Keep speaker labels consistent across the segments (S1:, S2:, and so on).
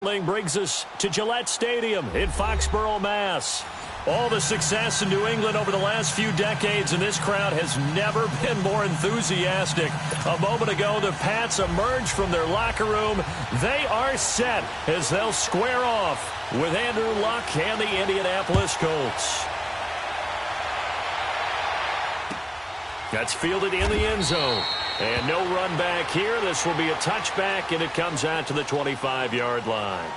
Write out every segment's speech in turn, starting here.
S1: Brings us to Gillette Stadium in Foxborough, Mass. All the success in New England over the last few decades, and this crowd has never been more enthusiastic. A moment ago, the Pats emerged from their locker room. They are set as they'll square off with Andrew Luck and the Indianapolis Colts. That's fielded in the end zone. And no run back here. This will be a touchback, and it comes out to the 25-yard line.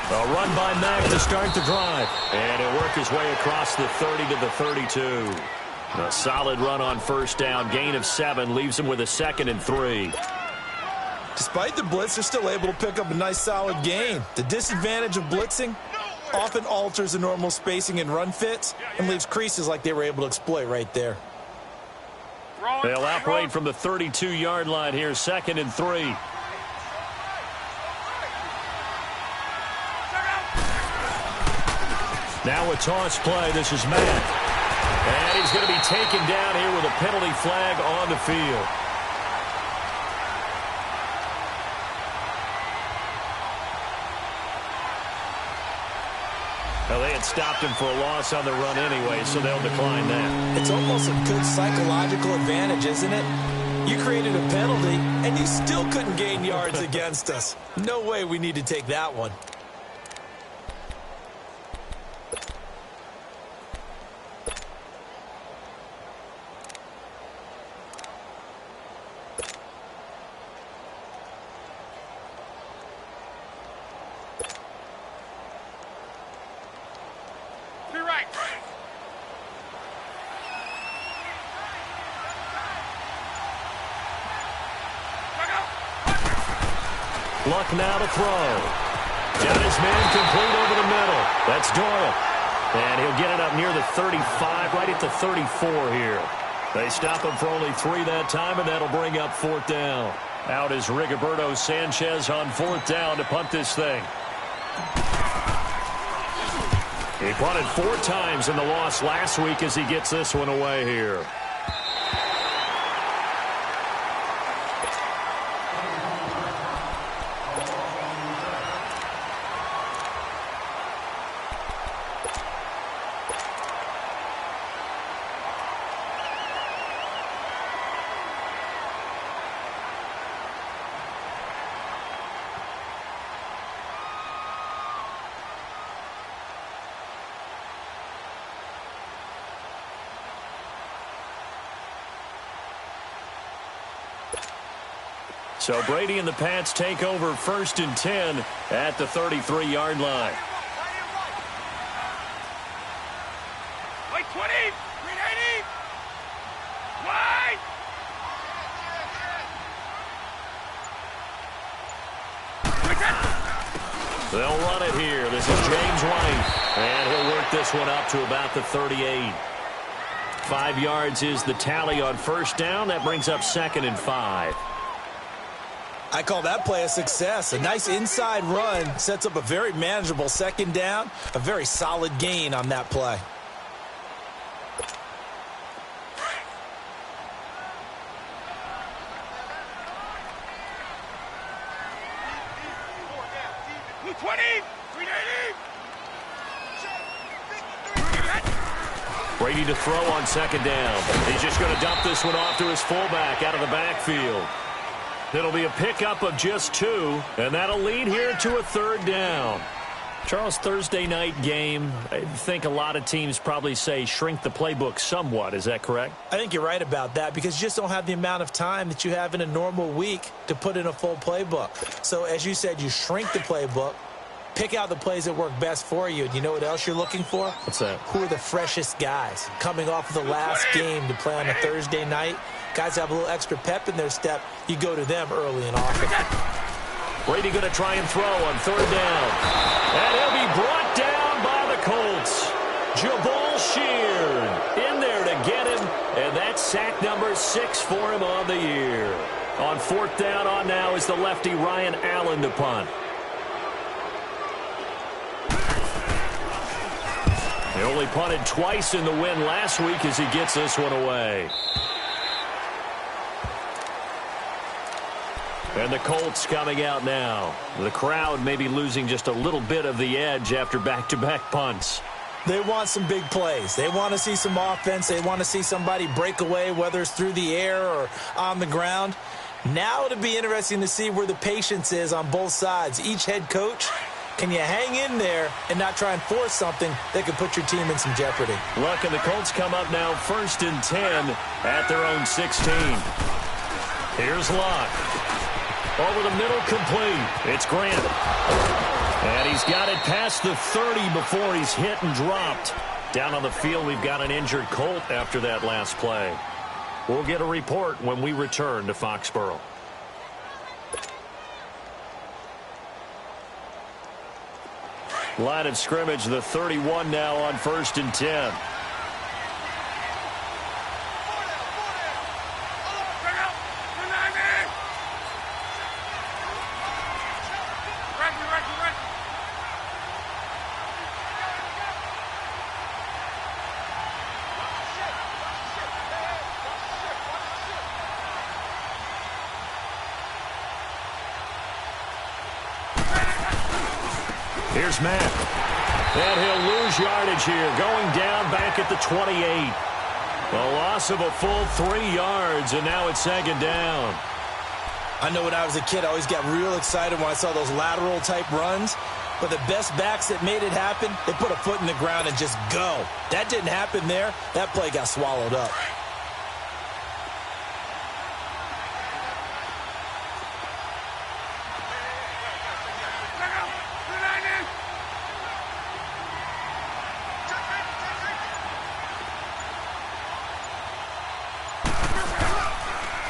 S1: A run by Mack to start the drive. And he'll work his way across the 30 to the 32. A solid run on first down. Gain of 7 leaves him with a 2nd and 3.
S2: Despite the blitz, they're still able to pick up a nice solid gain. The disadvantage of blitzing often alters the normal spacing and run fits and leaves creases like they were able to exploit right there.
S1: They'll operate from the 32-yard line here, 2nd and 3. Now a toss play. This is Mack. And he's going to be taken down here with a penalty flag on the field. Well, they had stopped him for a loss on the run anyway, so they'll decline that.
S2: It's almost a good psychological advantage, isn't it? You created a penalty, and you still couldn't gain yards against us. No way we need to take that one.
S1: Luck now to throw. Got his man complete over the middle. That's Doyle. And he'll get it up near the 35, right at the 34 here. They stop him for only 3 that time, and that'll bring up 4th down. Out is Rigoberto Sanchez on 4th down to punt this thing. He punted 4 times in the loss last week as he gets this one away here. So Brady and the Pats take over 1st and 10 at the 33-yard line.
S3: Wait, 20, 380, wide.
S1: They'll run it here. This is James White, and he'll work this one up to about the 38. 5 yards is the tally on first down. That brings up 2nd and 5.
S2: I call that play a success. A nice inside run sets up a very manageable 2nd down. A very solid gain on that play.
S1: Brady to throw on 2nd down. He's just going to dump this one off to his fullback out of the backfield. It'll be a pickup of just 2, and that'll lead here to a 3rd down. Charles, Thursday night game, I think a lot of teams probably say shrink the playbook somewhat. Is that correct?
S2: I think you're right about that because you just don't have the amount of time that you have in a normal week to put in a full playbook. So, as you said, you shrink the playbook, pick out the plays that work best for you. And you know what else you're looking for?
S1: What's that?
S2: Who are the freshest guys coming off of the last game to play on a Thursday night? Guys have a little extra pep in their step. You go to them early and often.
S1: Brady going to try and throw on third down. And he'll be brought down by the Colts. Jabal Sheard in there to get him. And that's sack number 6 for him on the year. On fourth down on now is the lefty Ryan Allen to punt. He only punted twice in the win last week as he gets this one away. And the Colts coming out now. The crowd may be losing just a little bit of the edge after back-to-back punts.
S2: They want some big plays. They want to see some offense. They want to see somebody break away, whether it's through the air or on the ground. Now it'll be interesting to see where the patience is on both sides. Each head coach, can you hang in there and not try and force something that could put your team in some jeopardy?
S1: Look, and the Colts come up now 1st and 10 at their own 16. Here's Locke. Over the middle, complete. It's Grant. And he's got it past the 30 before he's hit and dropped. Down on the field, we've got an injured Colt after that last play. We'll get a report when we return to Foxborough. Line of scrimmage, the 31 now on 1st and 10. Here's Matt. And he'll lose yardage here, going down back at the 28. A loss of a full 3 yards, and now it's 2nd down.
S2: I know when I was a kid, I always got real excited when I saw those lateral-type runs. But the best backs that made it happen, they put a foot in the ground and just go. That didn't happen there. That play got swallowed up.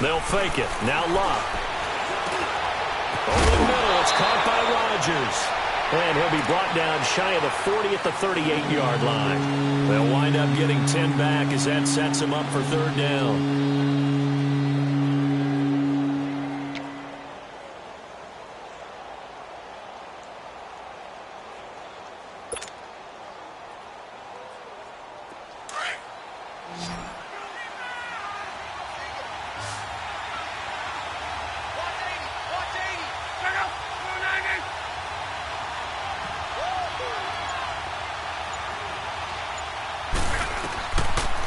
S1: They'll fake it. Now Locke. Over the middle, it's caught by Rodgers. And he'll be brought down shy of the 40 at the 38-yard line. They'll wind up getting 10 back as that sets him up for 3rd down.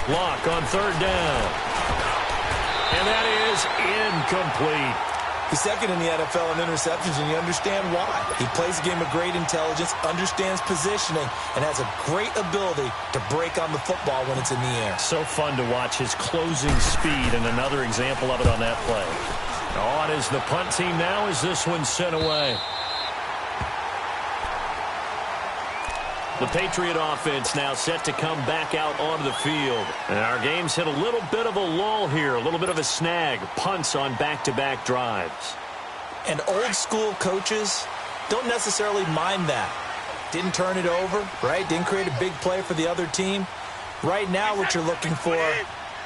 S1: Locke on 3rd down. And that is incomplete.
S2: He's second in the NFL in interceptions, and you understand why. He plays a game of great intelligence, understands positioning, and has a great ability to break on the football when it's in the air.
S1: So fun to watch his closing speed, and another example of it on that play. On is the punt team now as this one's sent away. The Patriot offense now set to come back out onto the field. And our game's hit a little bit of a lull here, a little bit of a snag. Punts on back-to-back drives.
S2: And old-school coaches don't necessarily mind that. Didn't turn it over, right? Didn't create a big play for the other team. Right now what you're looking for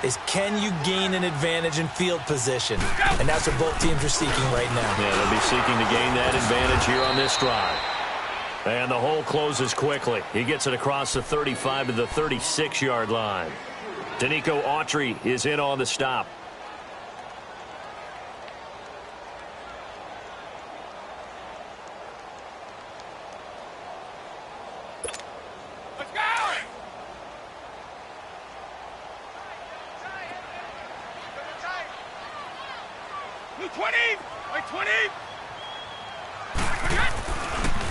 S2: is, can you gain an advantage in field position? And that's what both teams are seeking right now.
S1: Yeah, they'll be seeking to gain that advantage here on this drive. And the hole closes quickly. He gets it across the 35 to the 36-yard line. Danico Autry is in on the stop.
S3: Let's go! 20! Like 20!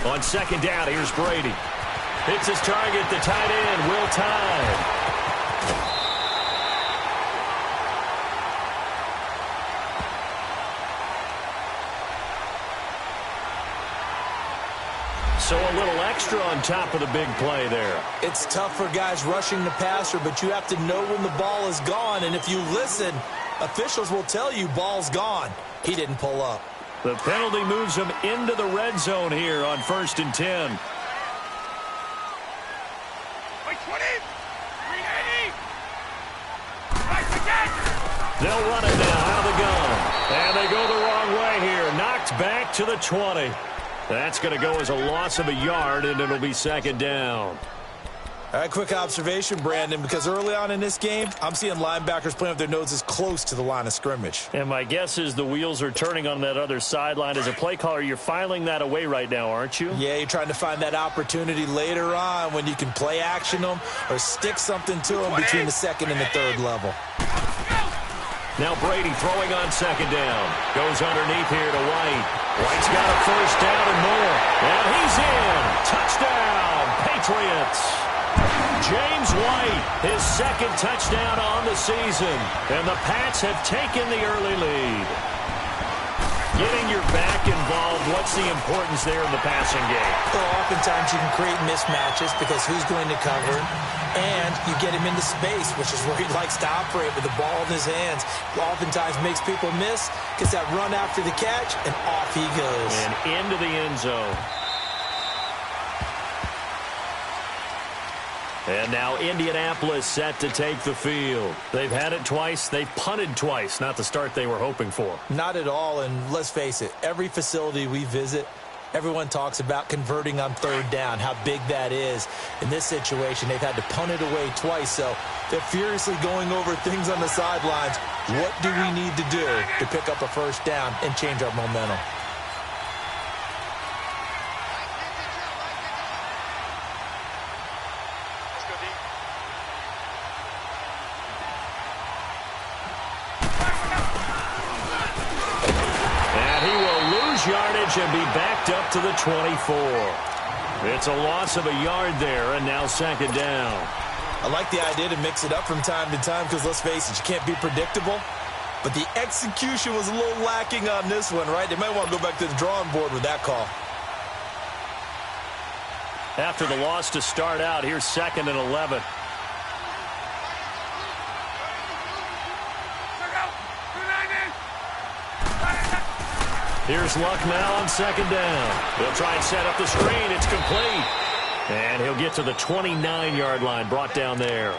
S1: On 2nd down, here's Brady. Hits his target, the tight end, Will Tye. So a little extra on top of the big play there.
S2: It's tough for guys rushing the passer, but you have to know when the ball is gone. And if you listen, Officials will tell you ball's gone. He didn't pull up.
S1: The penalty moves him into the red zone here on 1st and 10.
S3: By 20. 380. Right again.
S1: They'll run it now out of the gun. And they go the wrong way here. Knocked back to the 20. That's going to go as a loss of a yard, and it'll be 2nd down.
S2: All right, quick observation, Brandon, because early on in this game, I'm seeing linebackers playing with their noses close to the line of scrimmage.
S1: And my guess is the wheels are turning on that other sideline. As a play caller, you're filing that away right now, aren't you?
S2: Yeah, you're trying to find that opportunity later on when you can play action them or stick something to them between the 2nd and the 3rd level.
S1: Now Brady throwing on 2nd down. Goes underneath here to White. White's got a 1st down and more. And he's in. Touchdown, Patriots. James White, his 2nd touchdown on the season. And the Pats have taken the early lead. Getting your back involved, what's the importance there in the passing game?
S2: Well, oftentimes you can create mismatches because who's going to cover, and you get him into space, which is where he likes to operate with the ball in his hands. Oftentimes makes people miss, gets that run after the catch, and off he goes.
S1: And into the end zone. And now Indianapolis set to take the field. They've had it twice. They've punted twice. Not the start they were hoping for.
S2: Not at all, and let's face it, every facility we visit, everyone talks about converting on 3rd down, how big that is. In this situation, they've had to punt it away twice, so they're furiously going over things on the sidelines. What do we need to do to pick up a 1st down and change our momentum?
S1: Yardage and be backed up to the 24. It's a loss of a yard there, and now 2nd down.
S2: I like the idea to mix it up from time to time because, let's face it, you can't be predictable. But the execution was a little lacking on this one, right? They might want to go back to the drawing board with that call.
S1: After the loss to start out, here's 2nd and 11. Here's Luck now on 2nd down. He'll try and set up the screen. It's complete. And he'll get to the 29-yard line, brought down there.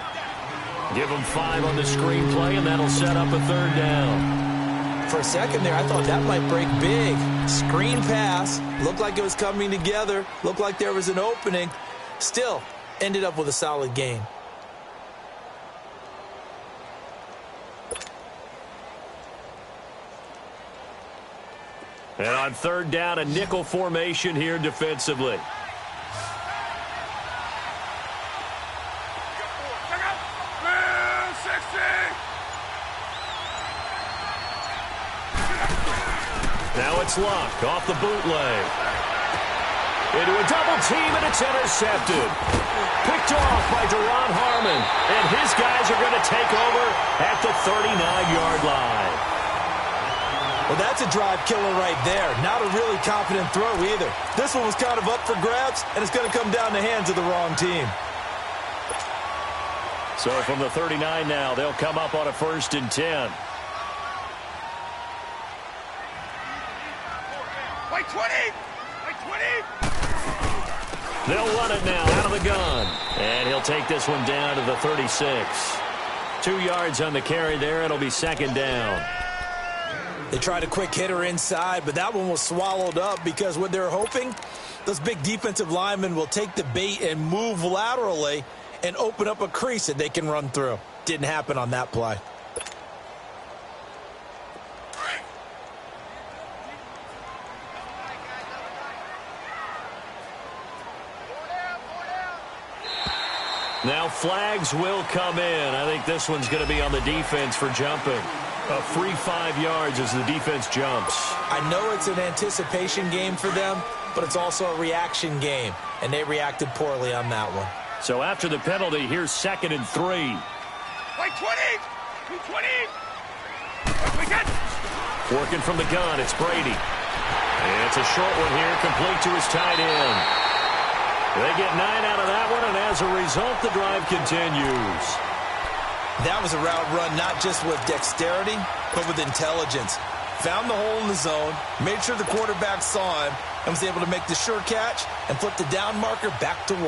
S1: Give him 5 on the screenplay, and that'll set up a 3rd down.
S2: For a second there, I thought that might break big. Screen pass. Looked like it was coming together. Looked like there was an opening. Still, ended up with a solid game.
S1: And on 3rd down, a nickel formation here defensively. Now it's Luck off the bootleg. Into a double team, and it's intercepted. Picked off by Deron Harmon. And his guys are going to take over at the 39-yard line.
S2: Well, that's a drive killer right there. Not a really confident throw either. This one was kind of up for grabs, and it's going to come down the hands of the wrong team.
S1: So from the 39 now, they'll come up on a 1st and 10.
S3: By 20. By 20.
S1: They'll run it now out of the gun. And he'll take this one down to the 36. 2 yards on the carry there. It'll be 2nd down.
S2: They tried a quick hitter inside, but that one was swallowed up because what they're hoping, those big defensive linemen will take the bait and move laterally and open up a crease that they can run through. Didn't happen on that play.
S1: Now flags will come in. I think this one's going to be on the defense for jumping. A free 5 yards as the defense jumps.
S2: I know it's an anticipation game for them, but it's also a reaction game, and they reacted poorly on that one.
S1: So after the penalty, here's 2nd and 3.
S3: By 20. 220.
S1: Working from the gun, it's Brady. And it's a short one here, complete to his tight end. They get 9 out of that one, and as a result, the drive continues.
S2: That was a route run not just with dexterity, but with intelligence. Found the hole in the zone, made sure the quarterback saw him, and was able to make the sure catch and flip the down marker back to 1.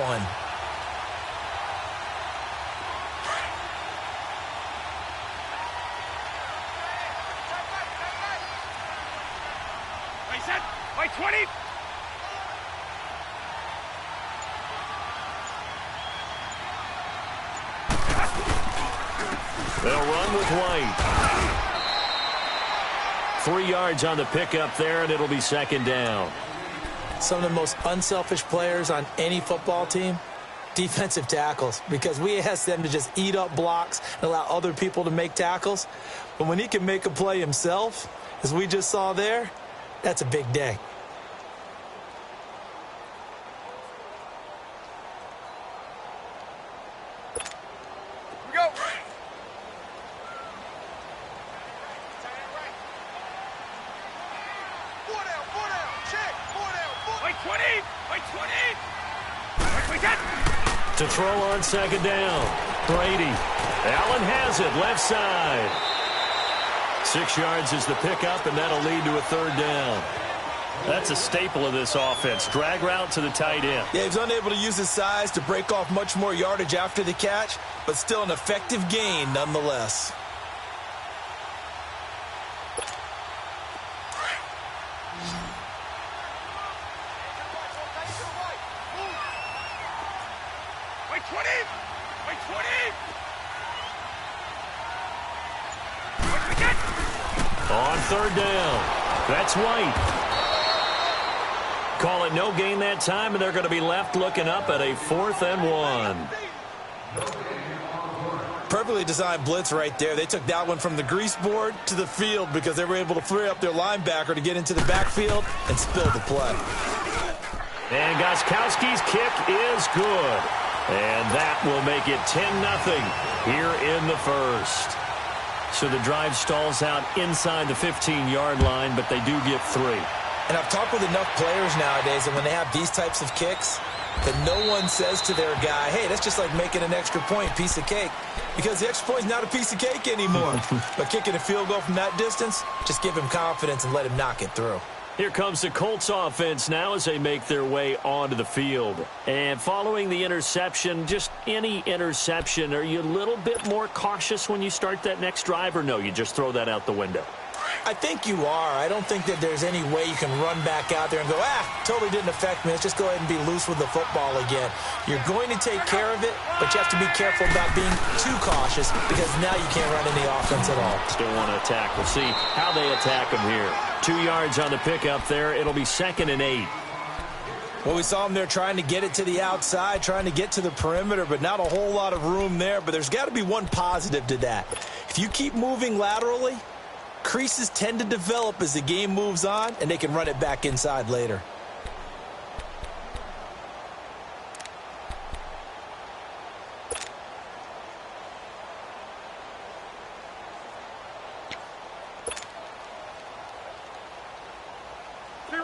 S3: Play set. Play 20.
S1: They'll run with White. 3 yards on the pickup there, and it'll be second down.
S2: Some of the most unselfish players on any football team, defensive tackles, because we ask them to just eat up blocks and allow other people to make tackles. But when he can make a play himself, as we just saw there, that's a big day.
S3: We go. Play 20. Play 20. Play set.
S1: To throw on second down. Brady. Allen has it, left side. 6 yards is the pickup, and that'll lead to a third down. That's a staple of this offense. Drag route to the tight end.
S2: Yeah, he's unable to use his size to break off much more yardage after the catch, but still an effective gain nonetheless.
S3: Play 20. Play 20. Play set.
S1: On third down. That's White. Call it no gain that time, and they're going to be left looking up at a 4th and 1.
S2: Perfectly designed blitz right there. They took that one from the grease board to the field because they were able to free up their linebacker to get into the backfield and spill the play.
S1: And Gostkowski's kick is good. And that will make it 10-0 here in the first. So the drive stalls out inside the 15-yard line, but they do get 3.
S2: And I've talked with enough players nowadays that when they have these types of kicks, that no one says to their guy, hey, that's just like making an extra point, piece of cake. Because the extra point is not a piece of cake anymore. But kicking a field goal from that distance, just give him confidence and let him knock it through.
S1: Here comes the Colts offense now as they make their way onto the field. And following the interception, just any interception, are you a little bit more cautious when you start that next drive, or no, you just throw that out the window?
S2: I think you are. I don't think that there's any way you can run back out there and go, totally didn't affect me. Let's just go ahead and be loose with the football again. You're going to take care of it, but you have to be careful about being too cautious because now you can't run any offense at all.
S1: Still want to attack. We'll see how they attack them here. 2 yards on the pickup there. It'll be 2nd and 8.
S2: Well, we saw them there trying to get it to the outside, trying to get to the perimeter, but not a whole lot of room there. But there's got to be one positive to that. If you keep moving laterally, creases tend to develop as the game moves on, and they can run it back inside later.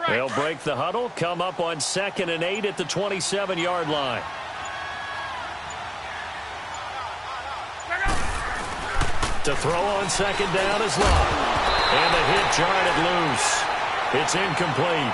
S1: They'll break the huddle, come up on 2nd and 8 at the 27-yard line. To throw on 2nd down is Love. And the hit jarred it loose. It's incomplete.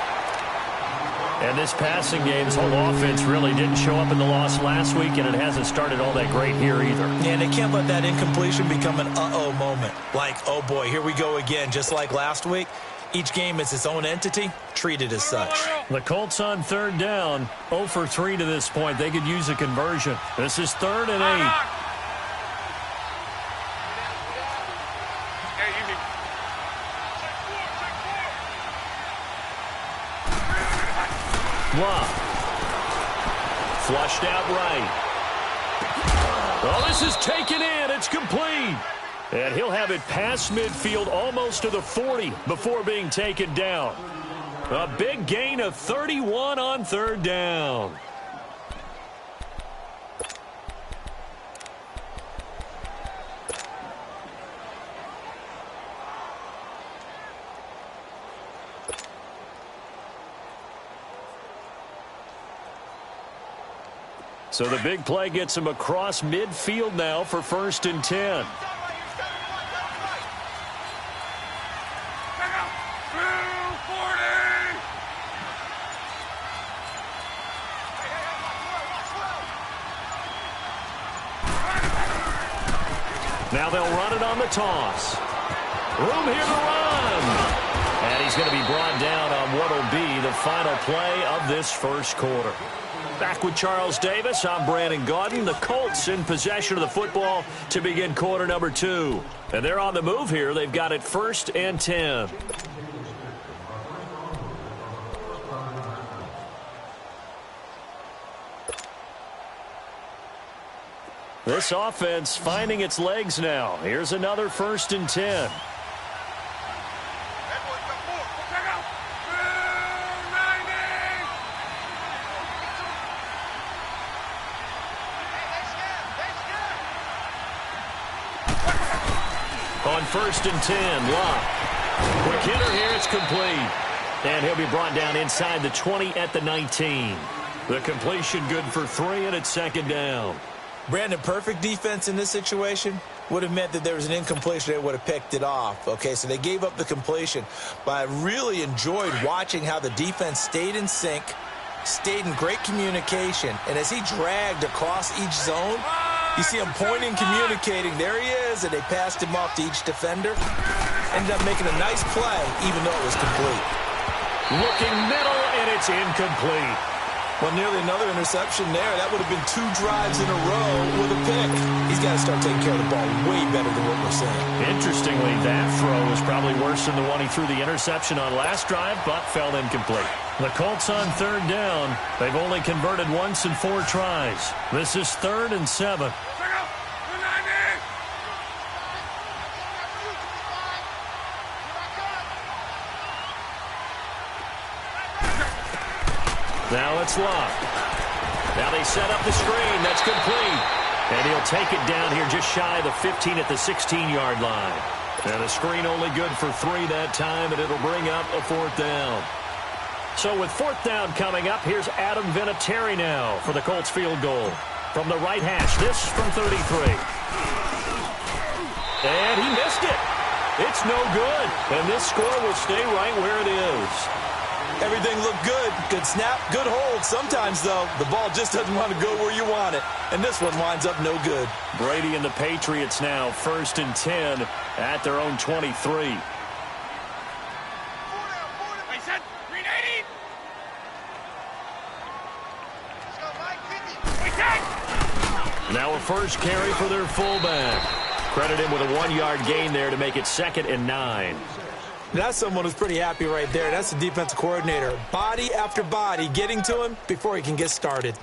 S1: And this passing game, this whole offense really didn't show up in the loss last week, and it hasn't started all that great here either.
S2: Yeah, and they can't let that incompletion become an uh-oh moment. Like, oh boy, here we go again, just like last week. Each game is its own entity, treated as such.
S1: The Colts on 3rd down, 0 for 3 to this point. They could use a conversion. This is 3rd and 8. Love. Flushed out right. Well, this is taken in. It's complete. And he'll have it past midfield almost to the 40 before being taken down. A big gain of 31 on 3rd down. So the big play gets him across midfield now for 1st and 10. Now they'll run it on the toss. Room here to run. And he's going to be brought down on what will be the final play of this first quarter. Back with Charles Davis, I'm Brandon Gaudin. The Colts in possession of the football to begin quarter number 2. And they're on the move here. They've got it 1st and 10. This offense finding its legs now. Here's another 1st and 10. On 1st and 10, Locke. Quick hitter here, it's complete. And he'll be brought down inside the 20 at the 19. The completion good for 3, and it's 2nd down.
S2: Brandon, perfect defense in this situation would have meant that there was an incompletion. They would have picked it off. Okay, so they gave up the completion. But I really enjoyed watching how the defense stayed in sync, stayed in great communication. And as he dragged across each zone, you see him pointing, communicating. There he is, and they passed him off to each defender. Ended up making a nice play, even though it was complete.
S1: Looking middle, and it's incomplete.
S2: Well, nearly another interception there. That would have been 2 drives in a row with a pick. He's got to start taking care of the ball way better than what we're seeing.
S1: Interestingly, that throw was probably worse than the one he threw the interception on last drive, but fell incomplete. The Colts on 3rd down. They've only converted once in 4 tries. This is 3rd and 7. Now it's Locke. Now they set up the screen. That's complete. And he'll take it down here just shy of the 15 at the 16-yard line. And the screen only good for 3 that time, and it'll bring up a 4th down. So with 4th down coming up, here's Adam Vinatieri now for the Colts field goal. From the right hash, this from 33. And he missed it. It's no good. And this score will stay right where it is.
S2: Everything looked good. Good snap, good hold. Sometimes, though, the ball just doesn't want to go where you want it. And this one winds up no good.
S1: Brady and the Patriots now 1st and 10 at their own 23. Now a first carry for their fullback. Credit him with a 1-yard gain there to make it 2nd and 9.
S2: That's someone who's pretty happy right there. That's the defensive coordinator. Body after body getting to him before he can get started.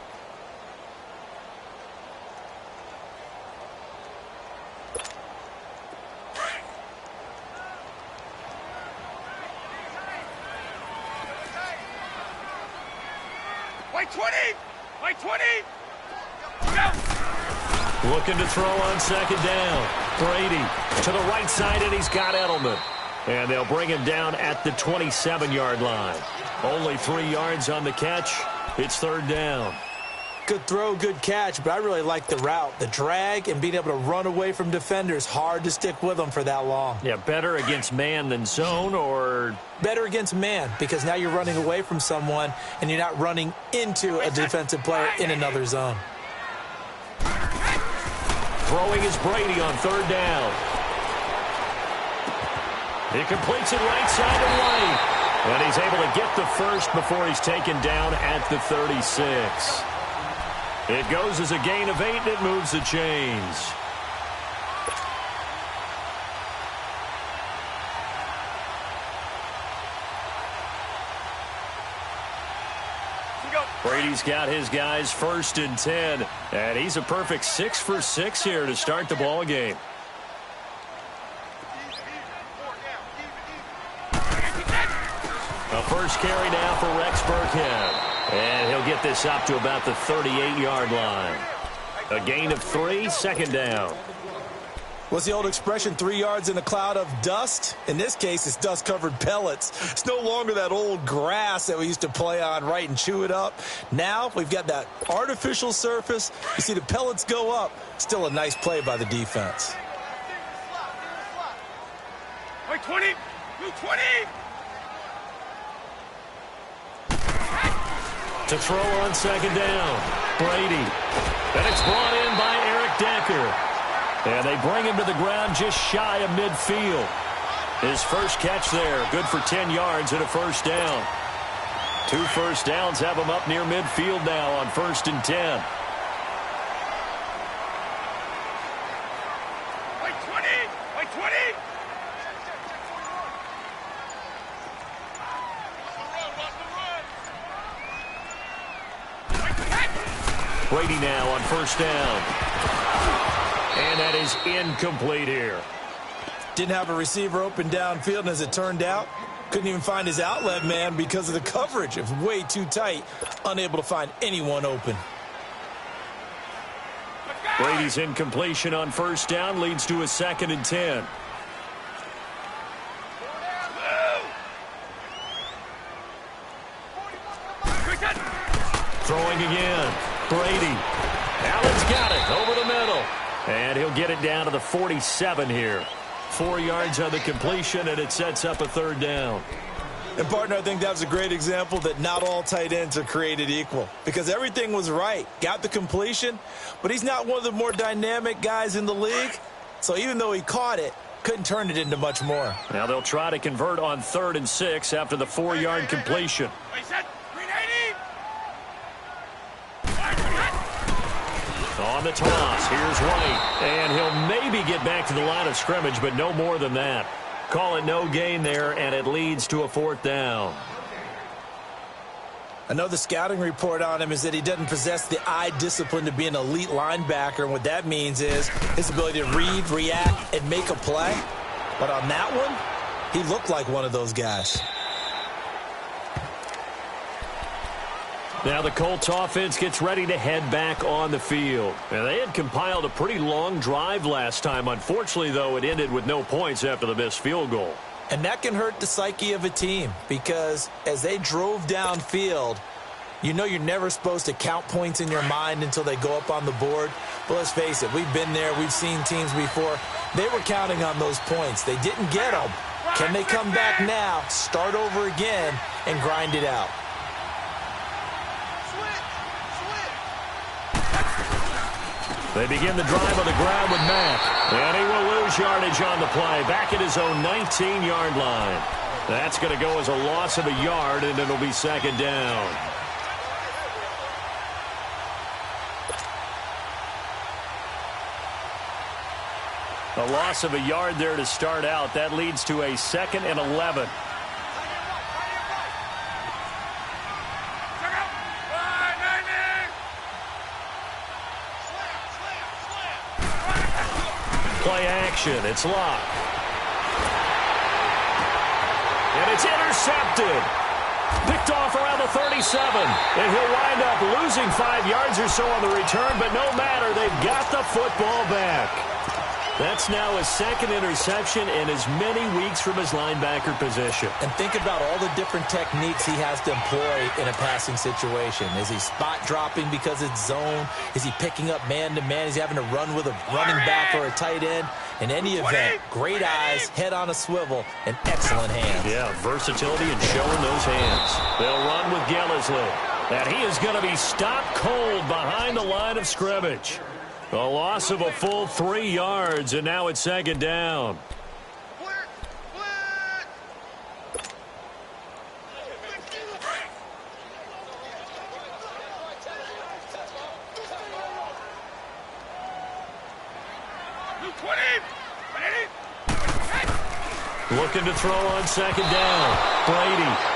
S3: White 20! White 20! Go!
S1: Looking to throw on 2nd down. Brady to the right side, and he's got Edelman. And they'll bring him down at the 27-yard line. Only 3 yards on the catch. It's 3rd down.
S2: Good throw, good catch, but I really like the route. The drag and being able to run away from defenders. Hard to stick with them for that long.
S1: Yeah, better against man than zone, or?
S2: Better against man, because now you're running away from someone and you're not running into a defensive player in another zone.
S1: Throwing is Brady on 3rd down. He completes it right side and right. And he's able to get the first before he's taken down at the 36. It goes as a gain of 8, and it moves the chains. Brady's got his guys 1st and 10. And he's a perfect 6 for 6 here to start the ball game. A first carry now for Rex Burkhead. And he'll get this up to about the 38-yard line. A gain of 3, 2nd down.
S2: What's the old expression, 3 yards in a cloud of dust? In this case, it's dust-covered pellets. It's no longer that old grass that we used to play on, right, and chew it up. Now we've got that artificial surface. You see the pellets go up. Still a nice play by the defense.
S3: Wait, 20. Move 20.
S1: To throw on second down, Brady. And it's brought in by Eric Decker. And they bring him to the ground just shy of midfield. His first catch there, good for 10 yards and a first down. 2 first downs have him up near midfield now on 1st and 10.
S3: Wait, 20. Wait, 20.
S1: Brady now on 1st down. And that is incomplete here.
S2: Didn't have a receiver open downfield, and as it turned out, couldn't even find his outlet man because of the coverage. It was way too tight, unable to find anyone open.
S1: Brady's incompletion on 1st down leads to a 2nd and 10. Throwing again. Brady. Allen's got it over the middle. And he'll get it down to the 47 here. 4 yards on the completion, and it sets up a 3rd down.
S2: And, partner, I think that was a great example that not all tight ends are created equal, because everything was right. Got the completion, but he's not one of the more dynamic guys in the league. So even though he caught it, couldn't turn it into much more.
S1: Now they'll try to convert on 3rd and 6 after the 4-yard completion. On the toss, here's White, and he'll maybe get back to the line of scrimmage, but no more than that. Call it no gain there, and it leads to a 4th down.
S2: Another scouting report on him is that he doesn't possess the eye discipline to be an elite linebacker, and what that means is his ability to read, react, and make a play. But on that one, he looked like one of those guys.
S1: Now the Colts offense gets ready to head back on the field. And they had compiled a pretty long drive last time. Unfortunately, though, it ended with no points after the missed field goal.
S2: And that can hurt the psyche of a team, because as they drove downfield, you know you're never supposed to count points in your mind until they go up on the board. But let's face it, we've been there. We've seen teams before. They were counting on those points. They didn't get them. Can they come back now, start over again, and grind it out?
S1: They begin the drive on the ground with Mack. And he will lose yardage on the play. Back at his own 19-yard line. That's going to go as a loss of a yard, and it'll be 2nd down. A loss of a yard there to start out. That leads to a 2nd and 11. Play action. It's locked. And it's intercepted. Picked off around the 37. And he'll wind up losing 5 yards or so on the return, but no matter, they've got the football back. That's now his 2nd interception in as many weeks from his linebacker position.
S2: And think about all the different techniques he has to employ in a passing situation. Is he spot dropping because it's zone? Is he picking up man-to-man? Is he having to run with a running back or a tight end? In any event, great eyes, head on a swivel, and excellent hands.
S1: Yeah, versatility and showing those hands. They'll run with Gillislee. And he is going to be stopped cold behind the line of scrimmage. A loss of a full 3 yards, and now it's 2nd down. Looking to throw on 2nd down. Brady.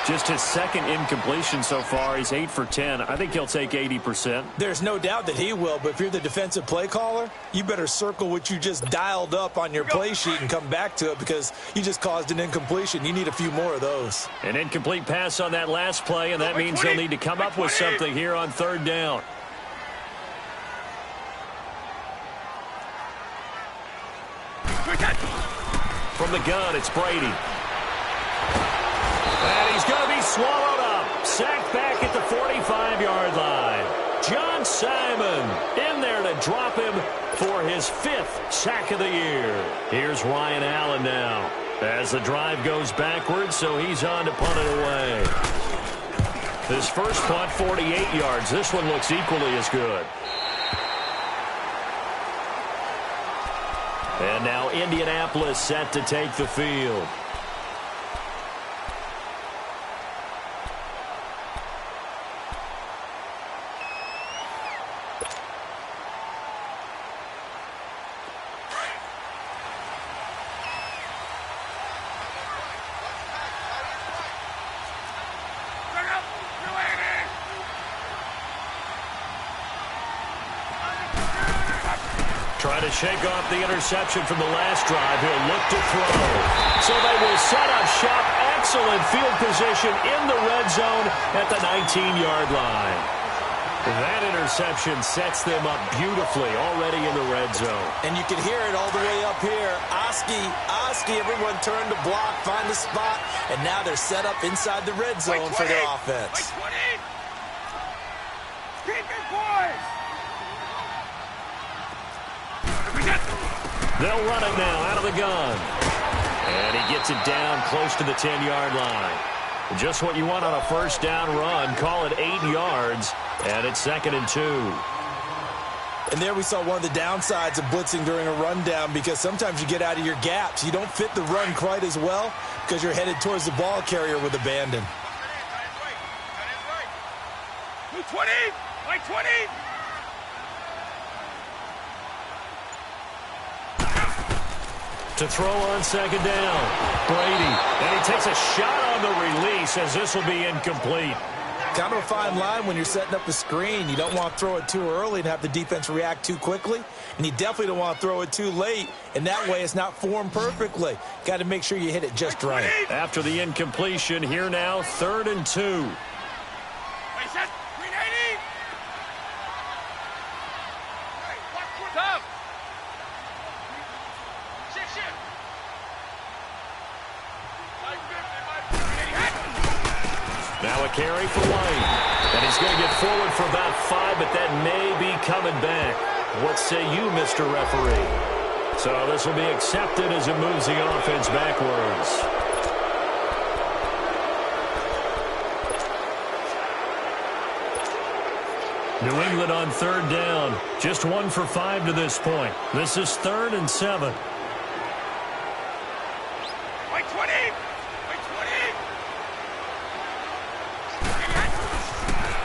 S1: Just his 2nd incompletion so far. He's 8 for 10. I think he'll take 80%.
S2: There's no doubt that he will, but if you're the defensive play caller, you better circle what you just dialed up on your play sheet and come back to it, because you just caused an incompletion. You need a few more of those.
S1: An incomplete pass on that last play, and that means they'll need to come up with something here on 3rd down. the gun, it's Brady. And he's going to be swallowed up. Sacked back at the 45-yard line. John Simon in there to drop him for his 5th sack of the year. Here's Ryan Allen now as the drive goes backwards, so he's on to punt it away. His first punt, 48 yards. This one looks equally as good. And now Indianapolis set to take the field. Trying to shake off the interception from the last drive. He'll look to throw. So they will set up shop. Excellent field position in the red zone at the 19-yard line. That interception sets them up beautifully already in the red zone.
S2: And you can hear it all the way up here. Oski, everyone turned to block, find the spot, and now they're set up inside the red zone for their offense.
S3: Keep it, boys!
S1: They'll run it now out of the gun. And he gets it down close to the 10-yard line. Just what you want on a first down run. Call it 8 yards. And it's 2nd and 2.
S2: And there we saw one of the downsides of blitzing during a rundown, because sometimes you get out of your gaps. You don't fit the run quite as well because you're headed towards the ball carrier with abandon.
S3: 20! Like 20!
S1: To throw on 2nd down. Brady. And he takes a shot on the release as this will be incomplete.
S2: Kind of a fine line when you're setting up the screen. You don't want to throw it too early and have the defense react too quickly. And you definitely don't want to throw it too late. And that way it's not formed perfectly. Got to make sure you hit it just right.
S1: After the incompletion, here now, 3rd and 2. Now a carry for White. And he's going to get forward for about 5, but that may be coming back. What say you, Mr. Referee? So this will be accepted as it moves the offense backwards. New England on 3rd down. Just 1 for 5 to this point. This is 3rd and 7.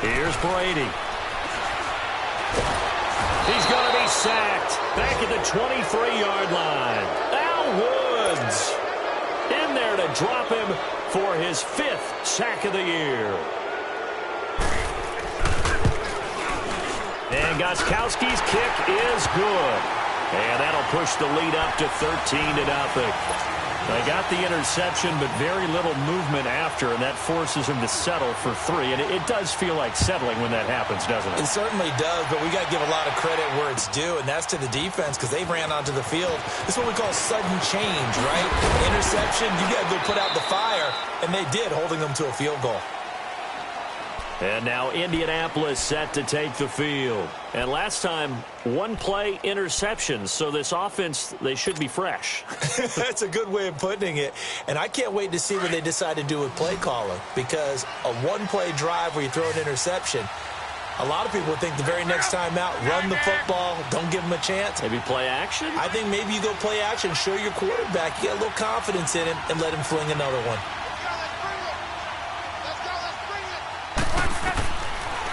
S1: Here's Brady. He's going to be sacked back at the 23-yard line. Al Woods in there to drop him for his 5th sack of the year. And Gostkowski's kick is good. And that'll push the lead up to 13-0. They got the interception, but very little movement after, and that forces him to settle for 3. And it does feel like settling when that happens, doesn't it?
S2: It certainly does, but we got to give a lot of credit where it's due, and that's to the defense, because they ran onto the field. This is what we call sudden change, right? Interception, you got to go put out the fire, and they did, holding them to a field goal.
S1: And now Indianapolis set to take the field. And last time, 1 play interceptions. So this offense, they should be fresh.
S2: That's a good way of putting it. And I can't wait to see what they decide to do with play calling. Because a 1-play drive where you throw an interception, a lot of people think the very next time out, run the football, don't give them a chance.
S1: Maybe play action?
S2: I think maybe you go play action, show your quarterback, you get a little confidence in him, and let him fling another one.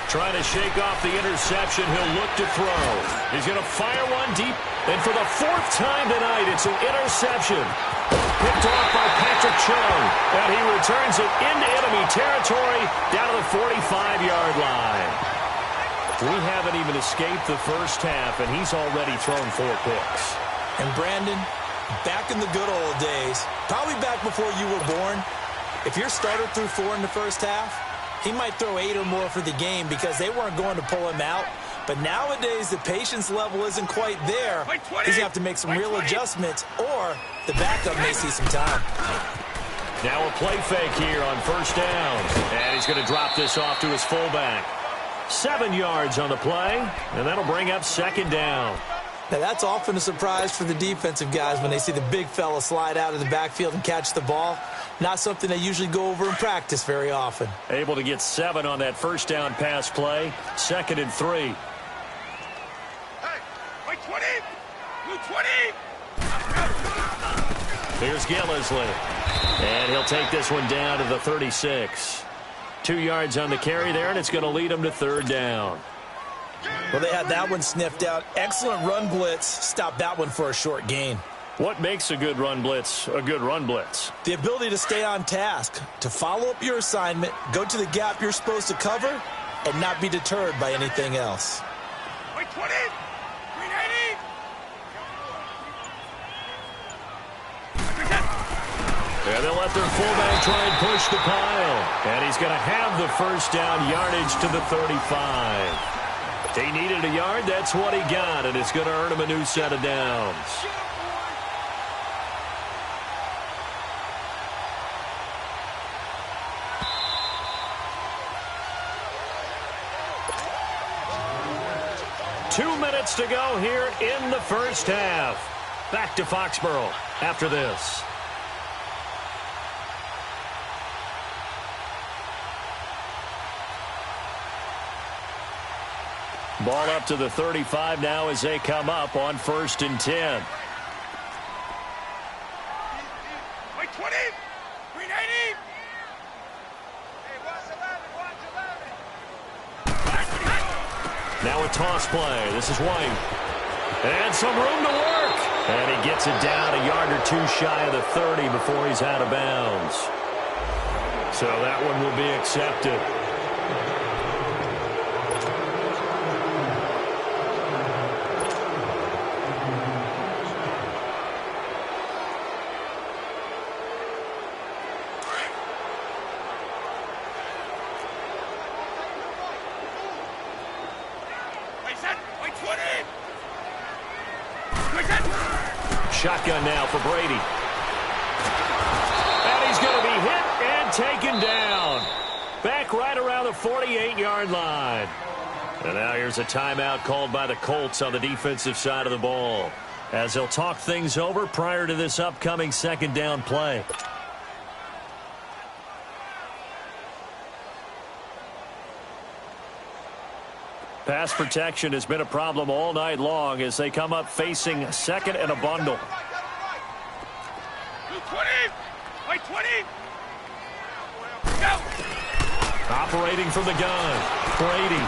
S1: Trying to shake off the interception. He'll look to throw. He's going to fire one deep. And for the 4th time tonight, it's an interception. Picked off by Patrick Chung. And he returns it into enemy territory down to the 45-yard line. We haven't even escaped the first half, and he's already thrown 4 picks.
S2: And Brandon, back in the good old days, probably back before you were born, if your starter threw 4 in the first half, he might throw 8 or more for the game because they weren't going to pull him out. But nowadays, the patience level isn't quite there. He's going to have to make some real adjustments, or the backup may see some time.
S1: Now a play fake here on first down. And he's going to drop this off to his fullback. 7 yards on the play, and that'll bring up second down.
S2: Now, that's often a surprise for the defensive guys when they see the big fella slide out of the backfield and catch the ball. Not something they usually go over in practice very often.
S1: Able to get 7 on that first down pass play. 2nd and 3.
S3: Hey, wait, 20. Blue 20.
S1: Here's Gillisley. And he'll take this one down to the 36. 2 yards on the carry there, and it's going to lead him to third down.
S2: Well, they had that one sniffed out. Excellent run blitz. Stopped that one for a short gain.
S1: What makes a good run blitz a good run blitz?
S2: The ability to stay on task, to follow up your assignment, go to the gap you're supposed to cover, and not be deterred by anything else.
S3: Wait, 20. 390.
S1: Yeah, they'll let their fullback try and push the pile. And he's going to have the first down yardage to the 35. He needed a yard. That's what he got, and it's going to earn him a new set of downs. Two minutes to go here in the first half. Back to Foxborough after this. Ball up to the 35 now as they come up on 1st and 10.
S3: Wait, 20. 390. Hey, watch 11.
S1: Now a toss play. This is White. And some room to work. And he gets it down a yard or two shy of the 30 before he's out of bounds. So that one will be accepted. Shotgun now for Brady. And he's going to be hit and taken down. Back right around the 48-yard line. And now here's a timeout called by the Colts on the defensive side of the ball, as they'll talk things over prior to this upcoming second down play. Pass protection has been a problem all night long as they come up facing second and a bundle.
S3: 20. Wait, 20. Go.
S1: Operating from the gun, Brady.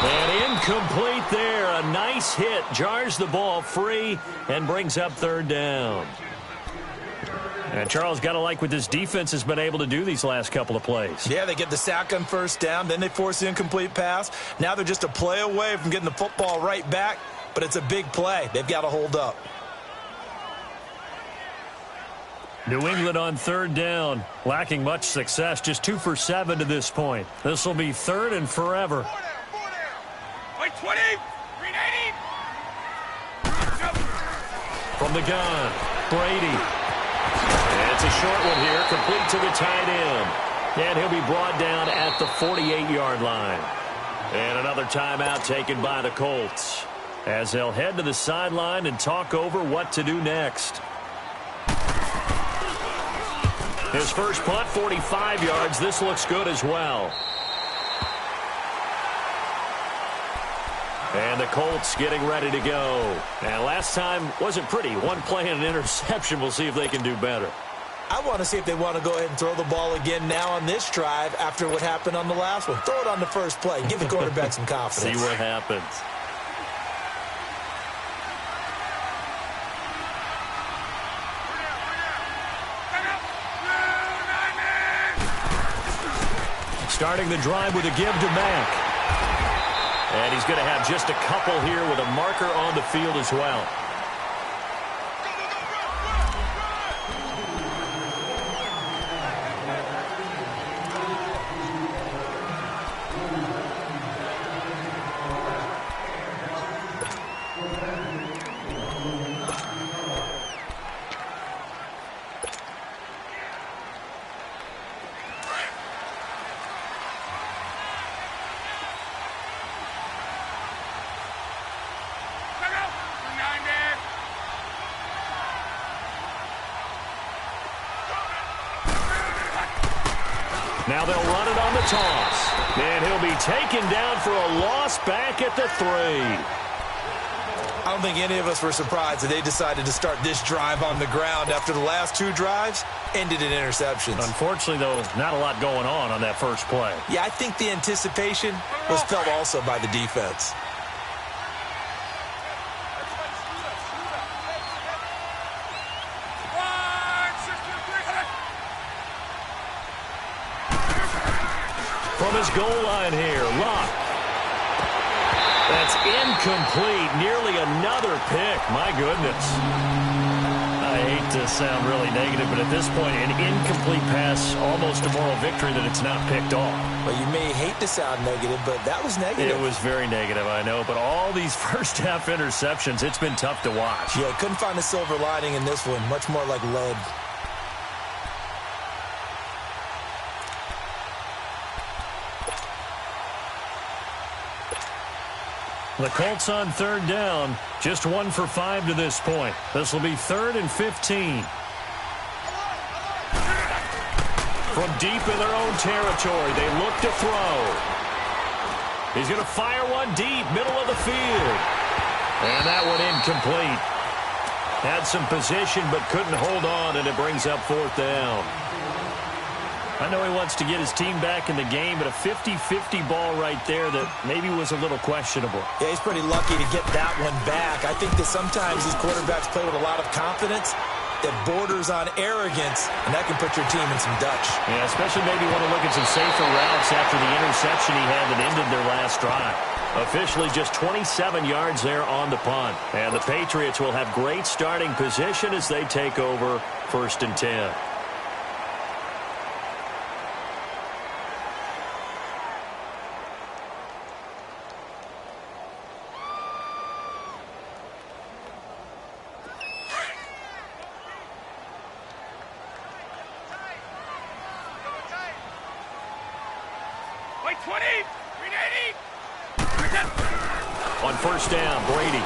S1: And incomplete there. A nice hit. Jars the ball free and brings up third down. And Charles, got to like what this defense has been able to do these last couple of plays.
S2: Yeah, they get the sack on first down, then they force the incomplete pass. Now they're just a play away from getting the football right back, but it's a big play. They've got to hold up.
S1: New England on third down, lacking much success, just 2 for 7 to this point. This will be third and forever.
S3: Wait, 20. 390.
S1: From the gun, Brady. It's a short one here, complete to the tight end. And he'll be brought down at the 48-yard line. And another timeout taken by the Colts, as they'll head to the sideline and talk over what to do next. His first punt, 45 yards. This looks good as well. And the Colts getting ready to go. And last time wasn't pretty. One play and an interception. We'll see if they can do better.
S2: I want to see if they want to go ahead and throw the ball again now on this drive after what happened on the last one. Throw it on the first play. Give the quarterback some confidence.
S1: See what happens. Starting the drive with a give to Mack. And he's going to have just a couple here with a marker on the field as well. Now they'll run it on the toss. And he'll be taken down for a loss back at the 3.
S2: I don't think any of us were surprised that they decided to start this drive on the ground after the last 2 drives ended in interceptions.
S1: Unfortunately, though, not a lot going on that first play.
S2: Yeah, I think the anticipation was felt also by the defense.
S1: From his goal line here, Locke. That's incomplete. Nearly another pick. My goodness. I hate to sound really negative, but at this point, an incomplete pass, almost a moral victory that it's not picked off.
S2: Well, you may hate to sound negative, but that was negative.
S1: It was very negative, I know. But all these first-half interceptions, it's been tough to watch.
S2: Yeah, couldn't find a silver lining in this one. Much more like lead.
S1: The Colts on 3rd down, just 1 for 5 to this point. This will be 3rd and 15. From deep in their own territory, they look to throw. He's going to fire one deep, middle of the field. And that one incomplete. Had some position but couldn't hold on, and it brings up 4th down. I know he wants to get his team back in the game, but a 50-50 ball right there that maybe was a little questionable.
S2: Yeah, he's pretty lucky to get that one back. I think that sometimes these quarterbacks play with a lot of confidence that borders on arrogance, and that can put your team in some Dutch.
S1: Yeah, especially maybe want to look at some safer routes after the interception he had that ended their last drive. Officially just 27 yards there on the punt. And the Patriots will have great starting position as they take over 1st and 10. On 1st down, Brady.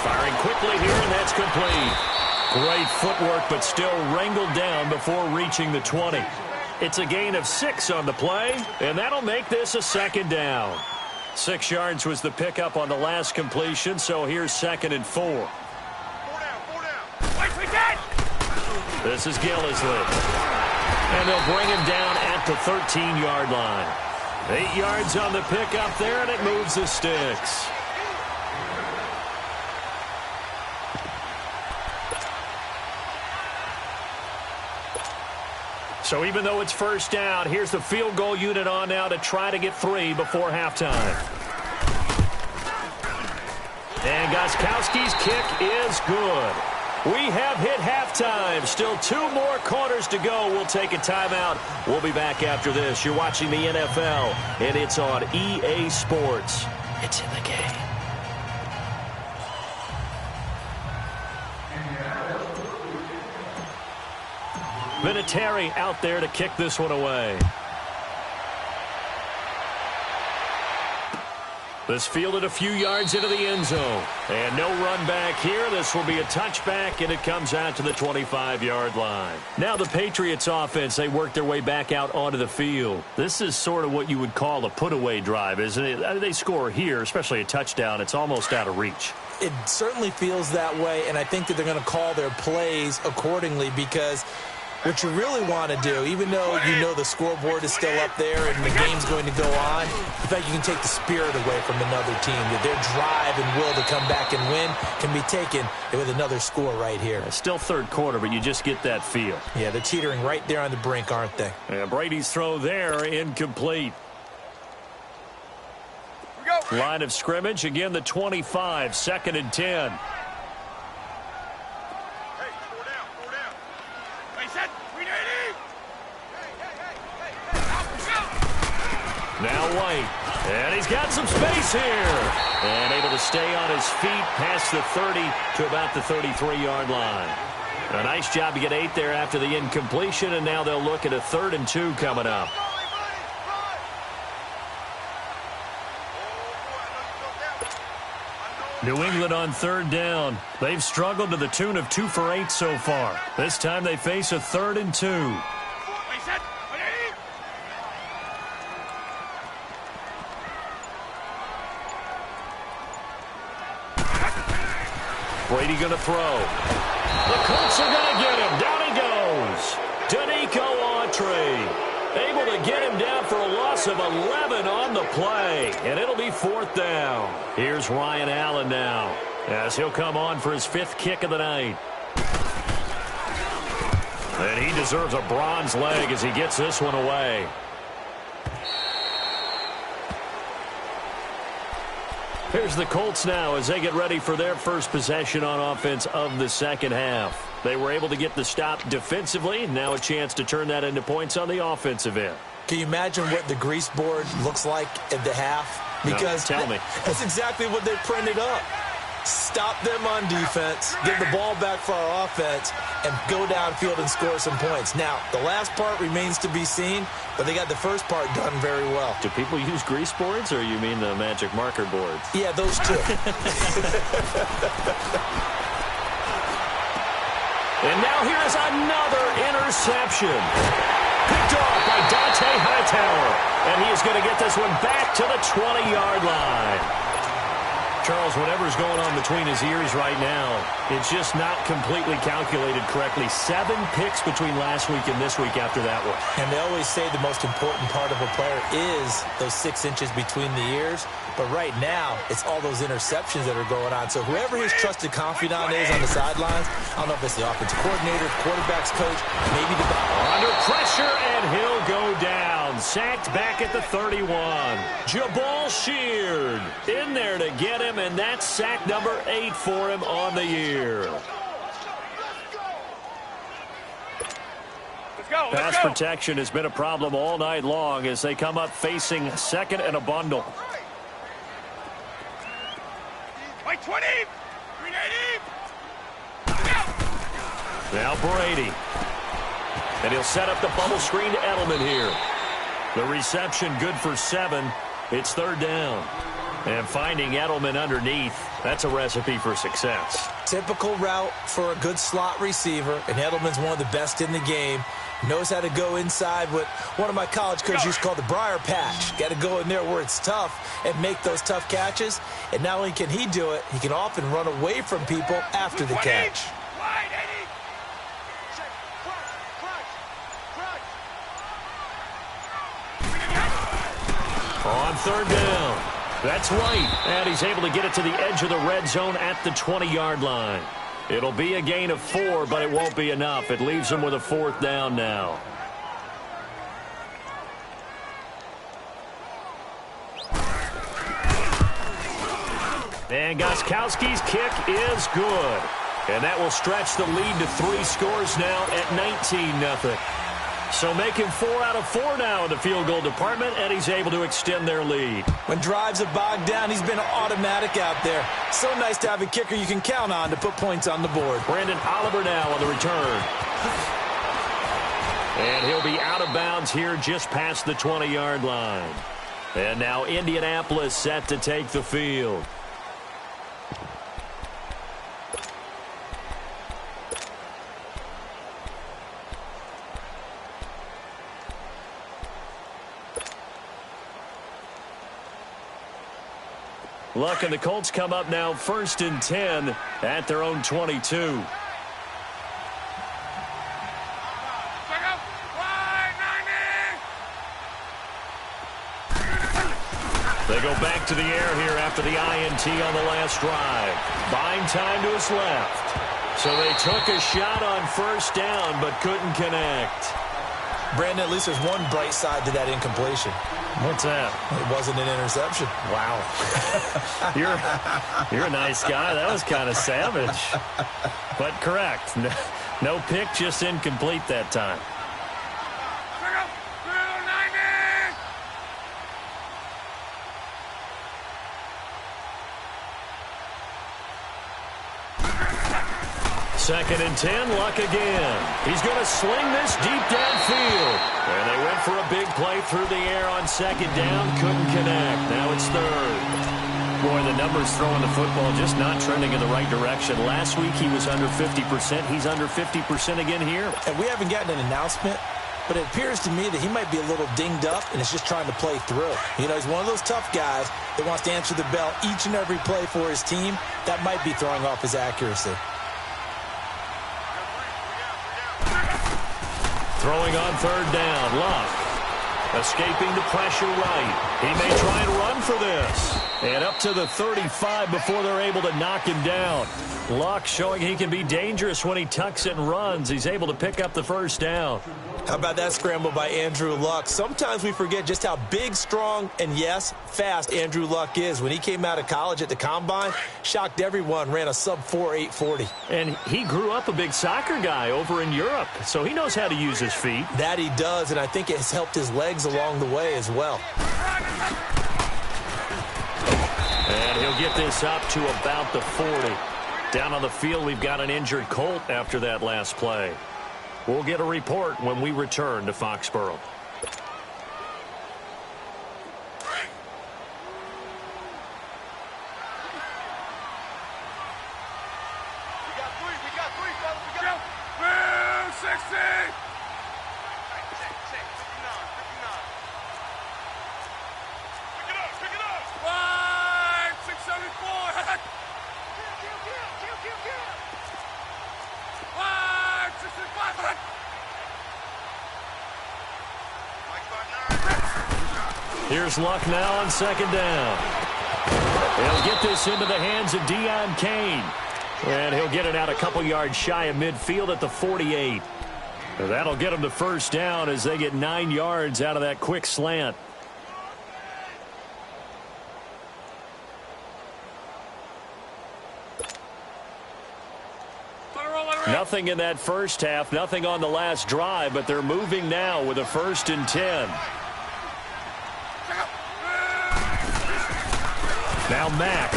S1: Firing quickly here, and that's complete. Great footwork, but still wrangled down before reaching the 20. It's a gain of 6 on the play, and that'll make this a 2nd down. 6 yards was the pickup on the last completion, so here's 2nd and 4.
S3: 4 down, 4 down. Wait, we got!
S1: This is Gillisley. And they'll bring him down at the 13-yard line. 8 yards on the pickup there, and it moves the sticks. So even though it's 1st down, here's the field goal unit on now to try to get 3 before halftime. And Gostkowski's kick is good. We have hit halftime. Still 2 more quarters to go. We'll take a timeout. We'll be back after this. You're watching the NFL, and it's on EA Sports. It's in the game. Vinatieri out there to kick this one away. This fielded a few yards into the end zone. And no run back here. This will be a touchback, and it comes out to the 25-yard line. Now the Patriots offense, they work their way back out onto the field. This is sort of what you would call a put-away drive, isn't it? They score here, especially a touchdown. It's almost out of reach.
S2: It certainly feels that way, and I think that they're going to call their plays accordingly because what you really want to do, even though you know the scoreboard is still up there and the game's going to go on, in fact, you can take the spirit away from another team. That their drive and will to come back and win can be taken with another score right here.
S1: Still 3rd quarter, but you just get that feel.
S2: Yeah, they're teetering right there on the brink, aren't they?
S1: Yeah, Brady's throw there, incomplete. Line of scrimmage, again the 25, 2nd and 10. Now White, and he's got some space here. And able to stay on his feet past the 30 to about the 33-yard line. A nice job to get 8 there after the incompletion, and now they'll look at a 3rd and 2 coming up. New England on 3rd down. They've struggled to the tune of 2 for 8 so far. This time they face a 3rd and 2. Brady going to throw. The Colts are going to get him. Down he goes. Danico Autry able to get him down for a loss of 11 on the play. And it'll be 4th down. Here's Ryan Allen now, as he'll come on for his 5th kick of the night. And he deserves a bronze leg as he gets this one away. Here's the Colts now as they get ready for their first possession on offense of the second half. They were able to get the stop defensively. Now a chance to turn that into points on the offensive end.
S2: Can you imagine what the grease board looks like at the half? Because
S1: no, tell me.
S2: That's exactly what they printed up. Stop them on defense, get the ball back for our offense, and go downfield and score some points. Now, the last part remains to be seen, but they got the first part done very well.
S1: Do people use grease boards, or you mean the magic marker boards?
S2: Yeah, those two.
S1: And now here is another interception. Picked off by Dante Hightower. And he is going to get this one back to the 20-yard line. Charles, whatever's going on between his ears right now, it's just not completely calculated correctly. 7 picks between last week and this week after that one.
S2: And they always say the most important part of a player is those 6 inches between the ears. But right now, it's all those interceptions that are going on. So whoever his trusted confidant is on the sidelines, I don't know if it's the offensive coordinator, quarterback's coach, maybe the back.
S1: Under pressure, and he'll go down. Sacked back at the 31. Jabal Sheard in there to get him, and that's sack number 8 for him on the year. Pass protection has been a problem all night long as they come up facing 2nd and a bundle.
S3: 20, 380.
S1: Now Brady. And he'll set up the bubble screen to Edelman here. The reception good for 7. It's 3rd down. And finding Edelman underneath, that's a recipe for success.
S2: Typical route for a good slot receiver, and Edelman's one of the best in the game. Knows how to go inside what one of my college coaches used to call the briar patch. Got to go in there where it's tough and make those tough catches. And not only can he do it, he can often run away from people after the catch.
S1: On 3rd down. That's right. And he's able to get it to the edge of the red zone at the 20-yard line. It'll be a gain of 4, but it won't be enough. It leaves him with a 4th down now. And Gostkowski's kick is good. And that will stretch the lead to 3 scores now at 19-0. So making 4 out of 4 now in the field goal department, and he's able to extend their lead.
S2: When drives are bogged down, he's been automatic out there. So nice to have a kicker you can count on to put points on the board.
S1: Brandon Oliver now on the return. And he'll be out of bounds here just past the 20-yard line. And now Indianapolis set to take the field. Luck and the Colts come up now 1st and 10 at their own 22. They go back to the air here after the INT on the last drive. Buying time to his left. So they took a shot on 1st down but couldn't connect.
S2: Brandon, at least there's one bright side to that incompletion.
S1: What's that?
S2: It wasn't an interception.
S1: Wow. You're a nice guy. That was kind of savage. But correct. No pick, just incomplete that time. Second and 10, Luck again. He's going to sling this deep downfield. And they went for a big play through the air on 2nd down. Couldn't connect. Now it's 3rd. Boy, the numbers throwing the football just not trending in the right direction. Last week he was under 50%. He's under 50% again here.
S2: And we haven't gotten an announcement but it appears to me that he might be a little dinged up and is just trying to play through. You know, he's one of those tough guys that wants to answer the bell each and every play for his team. That might be throwing off his accuracy.
S1: Throwing on third down, Luck. Escaping the pressure right. He may try and run for this. And up to the 35 before they're able to knock him down. Luck showing he can be dangerous when he tucks it and runs. He's able to pick up the first down.
S2: How about that scramble by Andrew Luck? Sometimes we forget just how big, strong, and, yes, fast Andrew Luck is. When he came out of college at the Combine, shocked everyone, ran a sub-4 840.
S1: And he grew up a big soccer guy over in Europe, so he knows how to use his feet.
S2: That he does, and I think it has helped his legs along the way as well.
S1: And he'll get this up to about the 40. Down on the field, we've got an injured Colt after that last play. We'll get a report when we return to Foxborough. Here's Luck now on second down. He'll get this into the hands of Deion Kane. And he'll get it out a couple yards shy of midfield at the 48. That'll get him the first down as they get 9 yards out of that quick slant. Nothing in that first half, nothing on the last drive, but they're moving now with a 1st and 10. Now Mack.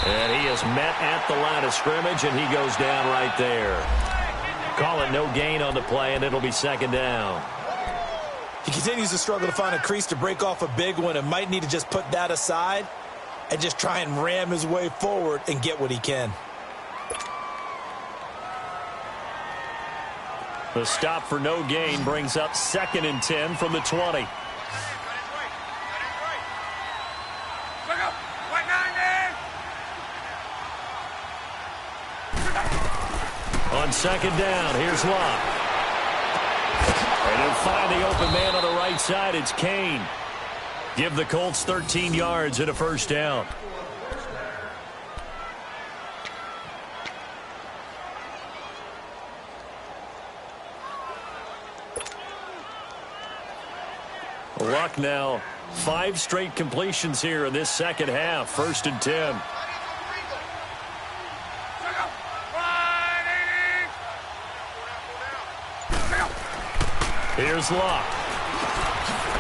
S1: And he is met at the line of scrimmage, and he goes down right there. Call it no gain on the play, and it'll be second down.
S2: He continues to struggle to find a crease to break off a big one and might need to just put that aside and just try and ram his way forward and get what he can.
S1: The stop for no gain brings up 2nd and 10 from the 20. On second down, here's Luck. And he'll find the open man on the right side. It's Kane. Give the Colts 13 yards and a first down. Luck now 5 straight completions here in this second half. 1st and 10. Here's Luck.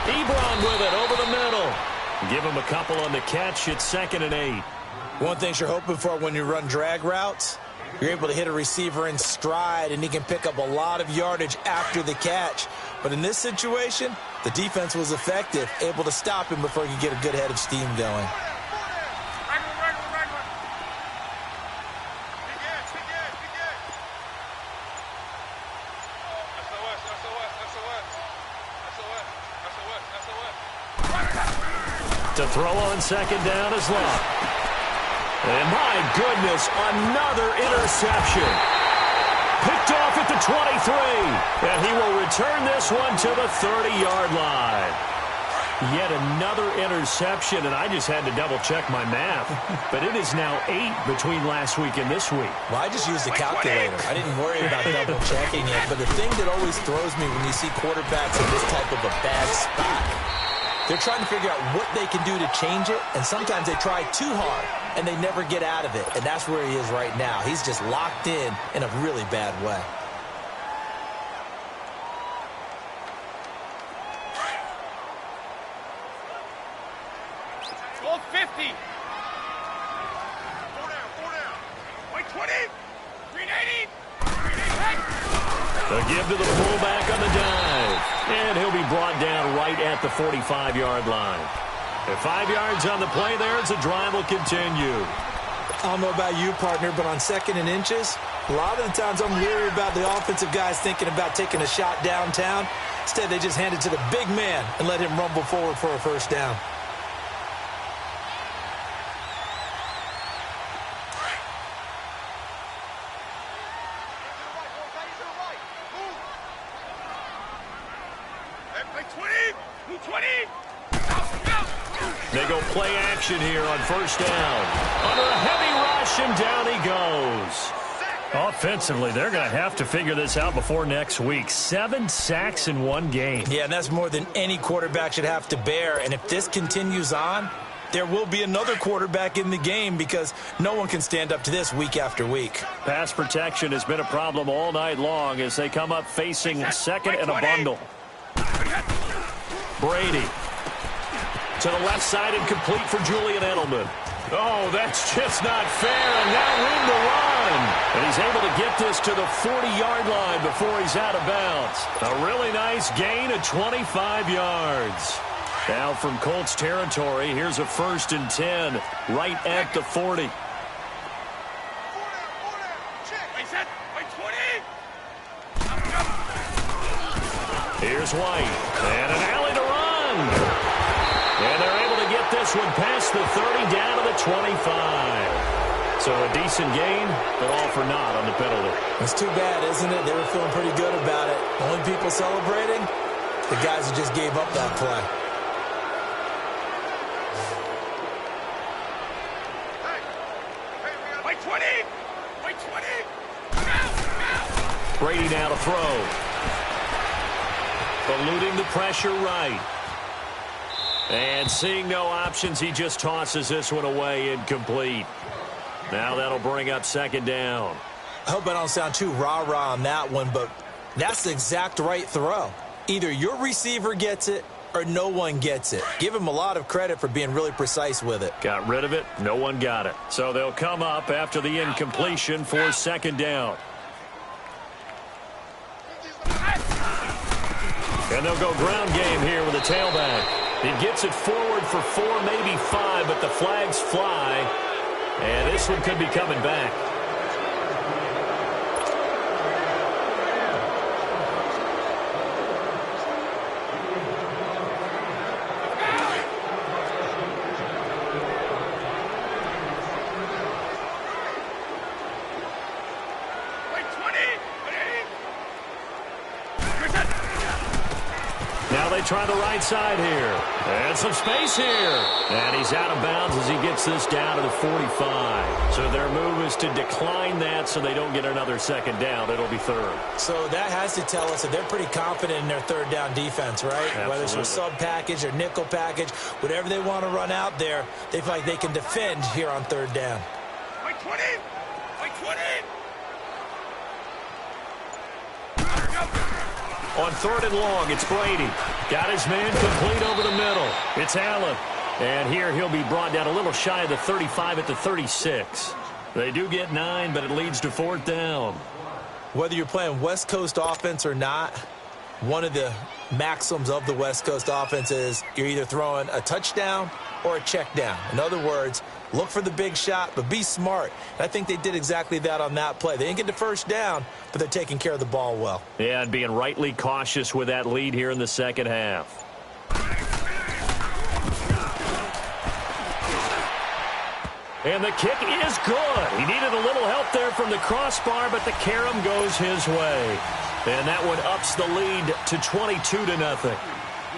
S1: Ebron with it over the middle. Give him a couple on the catch. It's 2nd and 8.
S2: One thing you're hoping for when you run drag routes, you're able to hit a receiver in stride, and he can pick up a lot of yardage after the catch. But in this situation, the defense was effective, able to stop him before he could get a good head of steam going.
S1: To throw on second down is Luck. And my goodness, another interception. Picked off at the 23. And he will return this one to the 30-yard line. Yet another interception, and I just had to double-check my math. But it is now 8 between last week and this week.
S2: Well, I just used a calculator. I didn't worry about double-checking it. But the thing that always throws me when you see quarterbacks in this type of a bad spot, they're trying to figure out what they can do to change it, and sometimes they try too hard, and they never get out of it, and that's where he is right now. He's just locked in a really bad way.
S3: Goal 50. 4 down. White 20. 380. 380.
S1: The give to the fullback on the dive. And he'll be brought down right at the 45-yard line. And 5 yards on the play there as the drive will continue.
S2: I don't know about you, partner, but on 2nd and inches, a lot of the times I'm leery about the offensive guys thinking about taking a shot downtown. Instead, they just hand it to the big man and let him rumble forward for a first down.
S1: They go play action here on first down. Under a heavy rush, and down he goes. Offensively, they're going to have to figure this out before next week. 7 sacks in one game.
S2: Yeah, and that's more than any quarterback should have to bear. And if this continues on, there will be another quarterback in the game because no one can stand up to this week after week.
S1: Pass protection has been a problem all night long as they come up facing 2nd and a bundle. Brady to the left side and complete for Julian Edelman. Oh, that's just not fair, and now room to run. And he's able to get this to the 40-yard line before he's out of bounds. A really nice gain of 25 yards. Now from Colts territory, here's a 1st and 10 right at the 40. Here's White, and an alley to run. And they're able to get this one past the 30 down to the 25. So a decent gain, but all for naught on the penalty.
S2: It's too bad, isn't it? They were feeling pretty good about it. Only people celebrating, the guys who just gave up that play.
S3: Wait 20! Wait 20!
S1: Brady now to throw. Eluding the pressure right. And seeing no options, he just tosses this one away incomplete. Now that'll bring up 2nd down.
S2: I hope I don't sound too rah-rah on that one, but that's the exact right throw. Either your receiver gets it or no one gets it. Give him a lot of credit for being really precise with it.
S1: Got rid of it. No one got it. So they'll come up after the incompletion for 2nd down. And they'll go ground game here with a tailback. He gets it forward for 4, maybe 5, but the flags fly. And this one could be coming back. Now they try the right side here. And some space here. And he's out of bounds as he gets this down to the 45. So their move is to decline that so they don't get another 2nd down. It'll be 3rd.
S2: So that has to tell us that they're pretty confident in their 3rd down defense, right?
S1: Absolutely.
S2: Whether it's a sub package or nickel package, whatever they want to run out there, they feel like they can defend here on 3rd down.
S3: Wait 20! Wait 20!
S1: On 3rd and long, it's Brady. Got his man complete over the middle. It's Allen. And here he'll be brought down a little shy of the 35 at the 36. They do get 9, but it leads to 4th down.
S2: Whether you're playing West Coast offense or not, one of the maxims of the West Coast offense is you're either throwing a touchdown or a check down. In other words, look for the big shot, but be smart. And I think they did exactly that on that play. They didn't get the 1st down, but they're taking care of the ball well.
S1: Yeah, and being rightly cautious with that lead here in the 2nd half. And the kick is good. He needed a little help there from the crossbar, but the carom goes his way. And that one ups the lead to 22-0.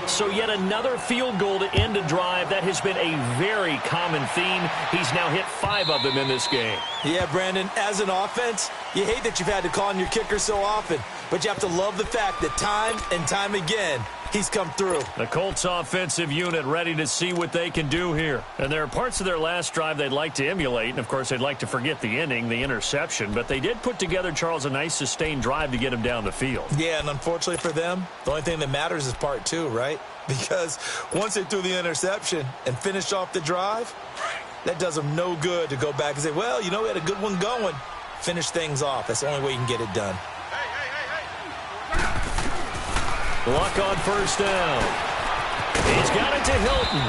S1: So yet another field goal to end a drive. That has been a very common theme. He's now hit 5 of them in this game.
S2: Yeah, Brandon, as an offense, you hate that you've had to call on your kicker so often, but you have to love the fact that time and time again, he's come through.
S1: The Colts offensive unit ready to see what they can do here. And there are parts of their last drive they'd like to emulate. And, of course, they'd like to forget the inning, the interception. But they did put together, Charles, a nice sustained drive to get him down the field.
S2: Yeah, and unfortunately for them, the only thing that matters is part 2, right? Because once they threw the interception and finished off the drive, that does them no good to go back and say, well, you know, we had a good one going. Finish things off. That's the only way you can get it done.
S1: Luck on 1st down. He's got it to Hilton.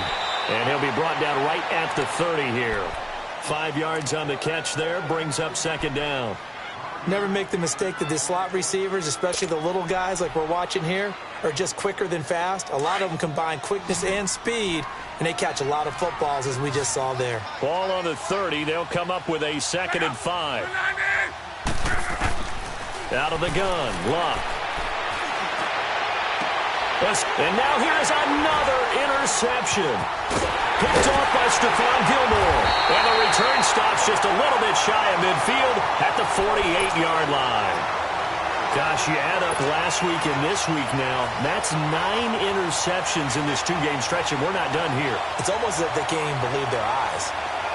S1: And he'll be brought down right at the 30 here. 5 yards on the catch there. Brings up second down.
S2: Never make the mistake that the slot receivers, especially the little guys like we're watching here, are just quicker than fast. A lot of them combine quickness and speed, and they catch a lot of footballs, as we just saw there.
S1: Ball on the 30. They'll come up with a 2nd and 5. Out of the gun. Luck. And now here's another interception. Picked off by Stephon Gilmore. And the return stops just a little bit shy of midfield at the 48-yard line. Gosh, you add up last week and this week now. That's 9 interceptions in this 2-game stretch, and we're not done here.
S2: It's almost as if they can't even believe their eyes.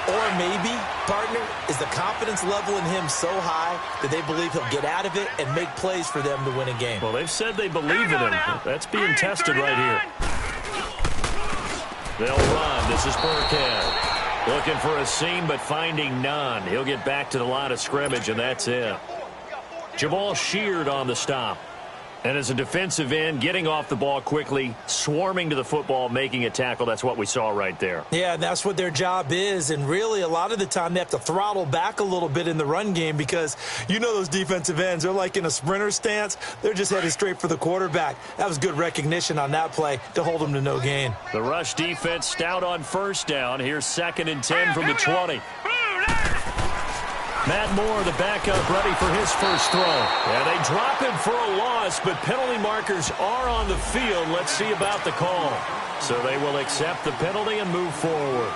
S2: Or maybe, partner, is the confidence level in him so high that they believe he'll get out of it and make plays for them to win a game.
S1: Well, they've said they believe in him. That's being tested right here. They'll run. This is Burkhead. Looking for a seam, but finding none. He'll get back to the line of scrimmage, and that's it. Jamal Sheard on the stop. And as a defensive end, getting off the ball quickly, swarming to the football, making a tackle, that's what we saw right there.
S2: Yeah, and that's what their job is. And really, a lot of the time, they have to throttle back a little bit in the run game because you know those defensive ends, they're like in a sprinter stance. They're just headed straight for the quarterback. That was good recognition on that play to hold them to no gain.
S1: The rush defense stout on first down. Here's 2nd and 10 from the 20. Matt Moore, the backup, ready for his first throw. And they drop him for a loss, but penalty markers are on the field. Let's see about the call. So they will accept the penalty and move forward.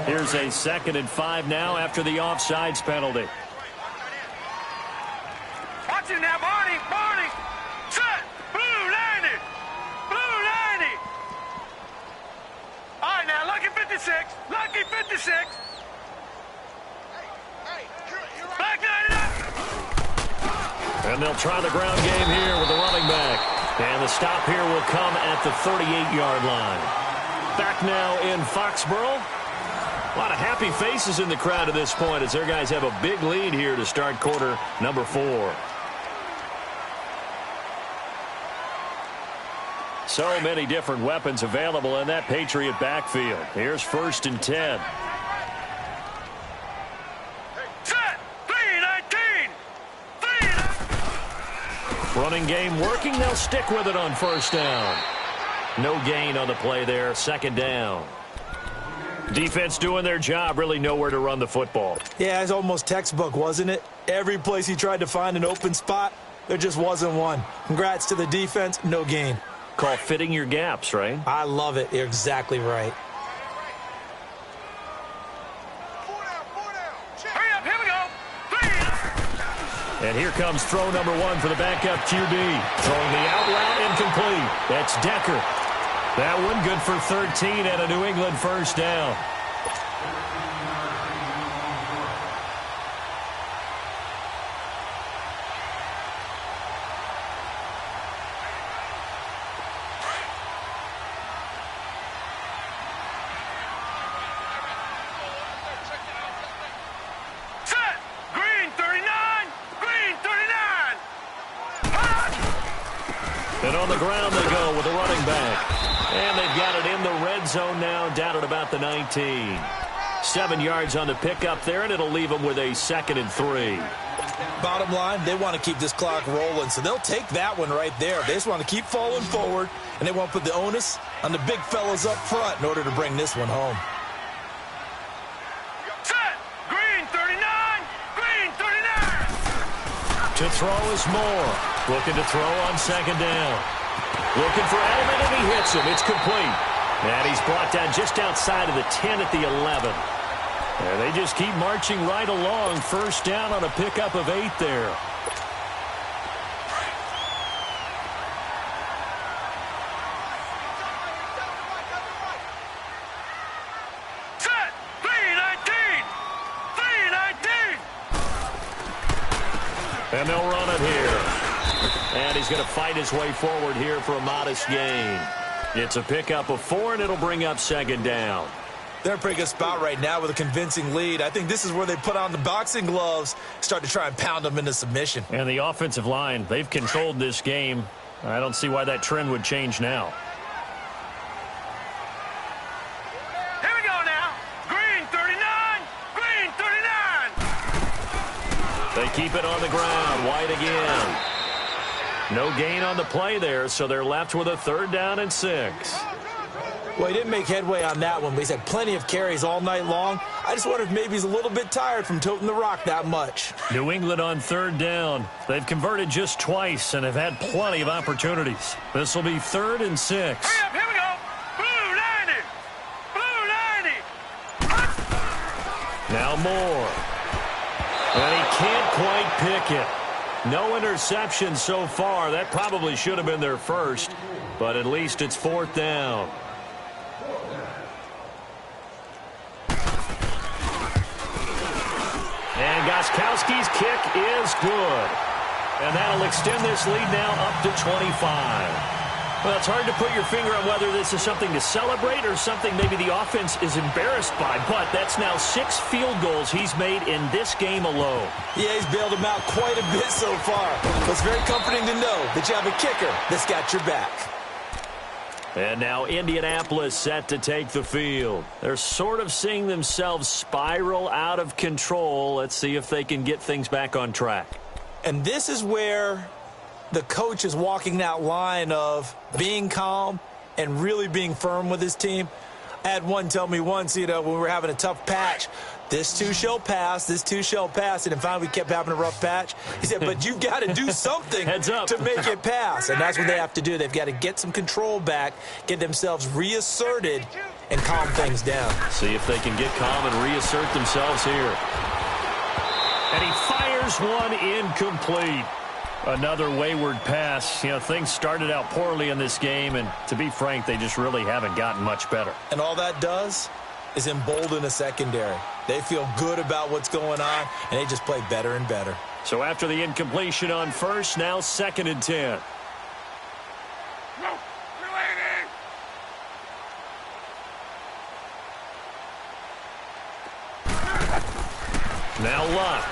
S1: Here's a 2nd and 5 now after the offsides penalty.
S3: Watch it now, Barney. Barney. Set. Blue 90. Blue 90. All right, now, Lucky 56. Lucky 56.
S1: And they'll try the ground game here with the running back. And the stop here will come at the 38-yard line. Back now in Foxborough. A lot of happy faces in the crowd at this point as their guys have a big lead here to start quarter number 4. So many different weapons available in that Patriot backfield. Here's 1st and 10. Running game working. They'll stick with it on first down. No gain on the play there. 2nd down. Defense doing their job. Really nowhere to run the football.
S2: Yeah, it's almost textbook, wasn't it? Every place he tried to find an open spot, there just wasn't one. Congrats to the defense. No gain.
S1: Call fitting your gaps, right?
S2: I love it. You're exactly right.
S1: And here comes throw number 1 for the backup QB. Throwing the out route incomplete. That's Decker. That one good for 13 and a New England first down. And on the ground they go with the running back. And they've got it in the red zone now, down at about the 19. 7 yards on the pickup there, and it'll leave them with a 2nd and 3.
S2: Bottom line, they want to keep this clock rolling, so they'll take that one right there. They just want to keep falling forward, and they want to put the onus on the big fellas up front in order to bring this one home.
S3: Set. Green 39. Green 39.
S1: To throw is Moore. Looking to throw on 2nd down. Looking for Edelman, and he hits him. It's complete. And he's brought down just outside of the 10 at the 11. And they just keep marching right along. First down on a pickup of 8 there.
S3: Set. 319. 319.
S1: And they'll run it here. And he's going to fight his way forward here for a modest gain. It's a pickup of 4, and it'll bring up 2nd down.
S2: They're in a pretty good spot right now with a convincing lead. I think this is where they put on the boxing gloves, start to try and pound them into submission.
S1: And the offensive line, they've controlled this game. I don't see why that trend would change now.
S3: Here we go now.
S1: keep it on the ground. White again. No gain on the play there, so they're left with a 3rd down and 6.
S2: Well, he didn't make headway on that one, but he's had plenty of carries all night long. I just wonder if maybe he's a little bit tired from toting the rock that much.
S1: New England on 3rd down. They've converted just twice and have had plenty of opportunities. This will be 3rd and 6.
S3: Hurry up, here we go. Blue 90. Blue 90.
S1: Now Moore. And he can't quite pick it. No interception so far. That probably should have been their first, but at least it's 4th down. And Gostkowski's kick is good. And that'll extend this lead now up to 25. Well, it's hard to put your finger on whether this is something to celebrate or something maybe the offense is embarrassed by, but that's now 6 field goals he's made in this game alone.
S2: Yeah, he's bailed them out quite a bit so far. It's very comforting to know that you have a kicker that's got your back.
S1: And now Indianapolis set to take the field. They're sort of seeing themselves spiral out of control. Let's see if they can get things back on track.
S2: And this is where the coach is walking that line of being calm and really being firm with his team. I had one tell me once, when we were having a tough patch, this too shall pass, this too shall pass. And then finally we kept having a rough patch. He said, but you've got to do something to make it pass. And that's what they have to do. They've got to get some control back, get themselves reasserted, and calm things down.
S1: See if they can get calm and reassert themselves here. And he fires one incomplete. Another wayward pass. Things started out poorly in this game, and to be frank, they just really haven't gotten much better.
S2: And all that does is embolden the secondary. They feel good about what's going on, and they just play better and better.
S1: So after the incompletion on first, now 2nd and 10. Now Luck.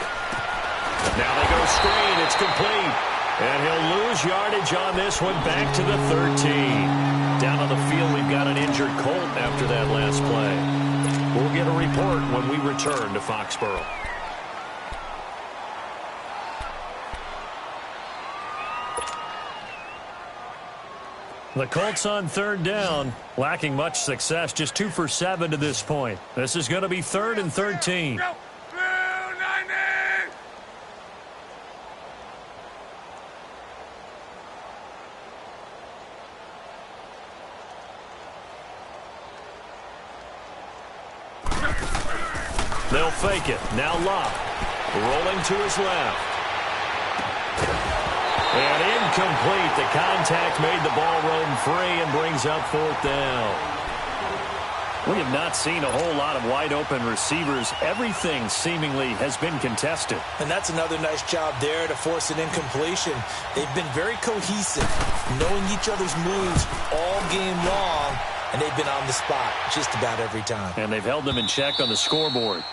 S1: Now they go screen. It's complete. And he'll lose yardage on this one back to the 13. Down on the field, we've got an injured Colt after that last play. We'll get a report when we return to Foxborough. The Colts on 3rd down, lacking much success, just 2 for 7 to this point. This is going to be 3rd and 13. They'll fake it. Now Luck. Rolling to his left. And incomplete. The contact made the ball roam free and brings up 4th down. We have not seen a whole lot of wide-open receivers. Everything seemingly has been contested.
S2: And that's another nice job there to force an incompletion. They've been very cohesive, knowing each other's moves all game long, and they've been on the spot just about every time.
S1: And they've held them in check on the scoreboard.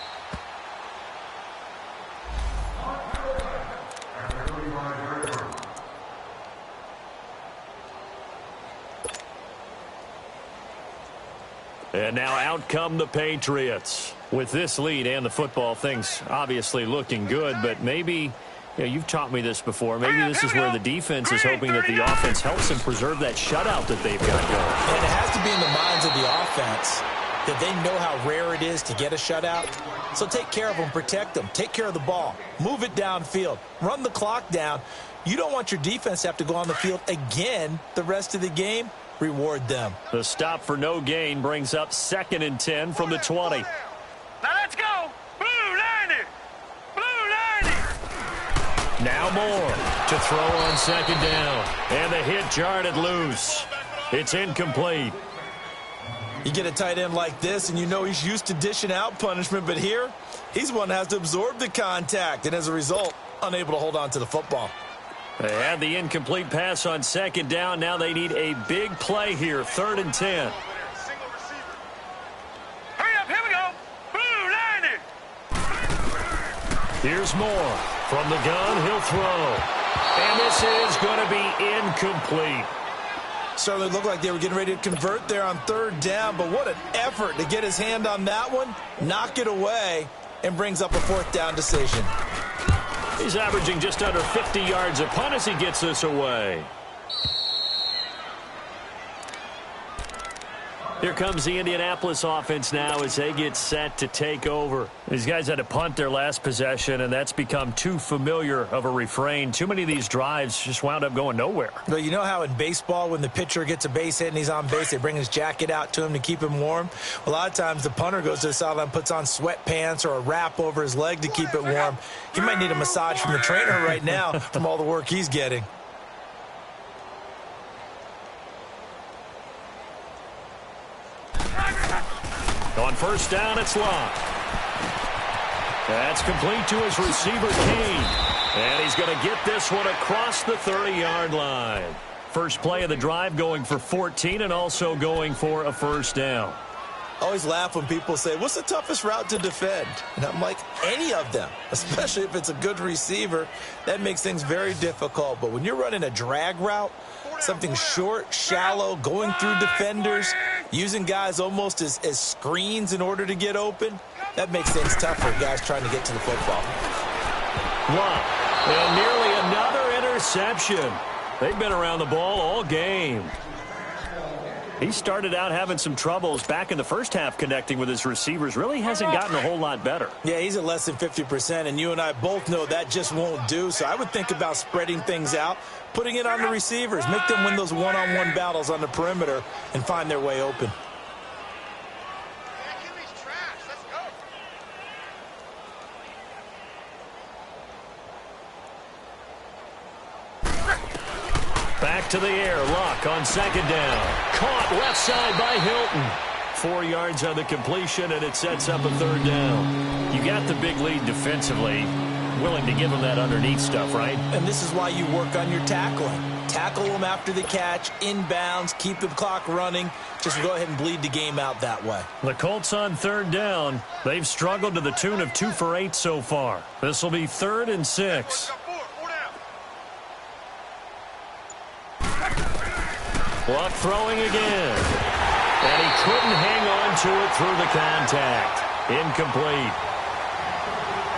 S1: And now out come the Patriots. With this lead and the football, things obviously looking good, but maybe, you've taught me this before, maybe this is where the defense is hoping that the offense helps them preserve that shutout that they've got going.
S2: And it has to be in the minds of the offense that they know how rare it is to get a shutout. So take care of them, protect them, take care of the ball, move it downfield, run the clock down. You don't want your defense to have to go on the field again the rest of the game. Reward them.
S1: The stop for no gain brings up 2nd and 10 from the 20.
S3: Now let's go. Blue 90. Blue 90.
S1: Now Moore to throw on 2nd down. And the hit jarred it loose. It's incomplete.
S2: You get a tight end like this, and you know he's used to dishing out punishment, but here, he's one that has to absorb the contact, and as a result, unable to hold on to the football.
S1: They had the incomplete pass on 2nd down. Now they need a big play here, 3rd and 10.
S3: Hurry up, here we go. Blue 90.
S1: Here's Moore. From the gun, he'll throw. And this is going to be incomplete.
S2: Certainly looked like they were getting ready to convert there on 3rd down, but what an effort to get his hand on that one, knock it away, and brings up a 4th down decision.
S1: He's averaging just under 50 yards a punt as he gets this away. Here comes the Indianapolis offense now as they get set to take over. These guys had to punt their last possession, and that's become too familiar of a refrain. Too many of these drives just wound up going nowhere.
S2: Well, you know how in baseball when the pitcher gets a base hit and he's on base, they bring his jacket out to him to keep him warm? A lot of times the punter goes to the sideline, puts on sweatpants or a wrap over his leg to keep it warm. He might need a massage from the trainer right now from all the work he's getting.
S1: On first down, it's Locke. That's complete to his receiver, Kane. And he's going to get this one across the 30-yard line. First play of the drive going for 14 and also going for a first down.
S2: I always laugh when people say, what's the toughest route to defend? And I'm like, any of them, especially if it's a good receiver. That makes things very difficult. But when you're running a drag route, something short, shallow, going through defenders, using guys almost as screens in order to get open, that makes things tough for guys trying to get to the football.
S1: Locke, and nearly another interception. They've been around the ball all game. He started out having some troubles back in the first half connecting with his receivers. Really hasn't gotten a whole lot better.
S2: Yeah, he's at less than 50%, and you and I both know that just won't do. So I would think about spreading things out, putting it on the receivers, make them win those one-on-one battles on the perimeter and find their way open.
S1: Back to the air. Locke on second down. Caught left side by Hilton. 4 yards on the completion, and it sets up a third down. You got the big lead defensively. Willing to give them that underneath stuff, right?
S2: And this is why you work on your tackling. Tackle them after the catch, inbounds, keep the clock running. Just go ahead and bleed the game out that way.
S1: The Colts on third down. They've struggled to the tune of 2 for 8 so far. This will be 3rd and 6. Locke throwing again. And he couldn't hang on to it through the contact. Incomplete.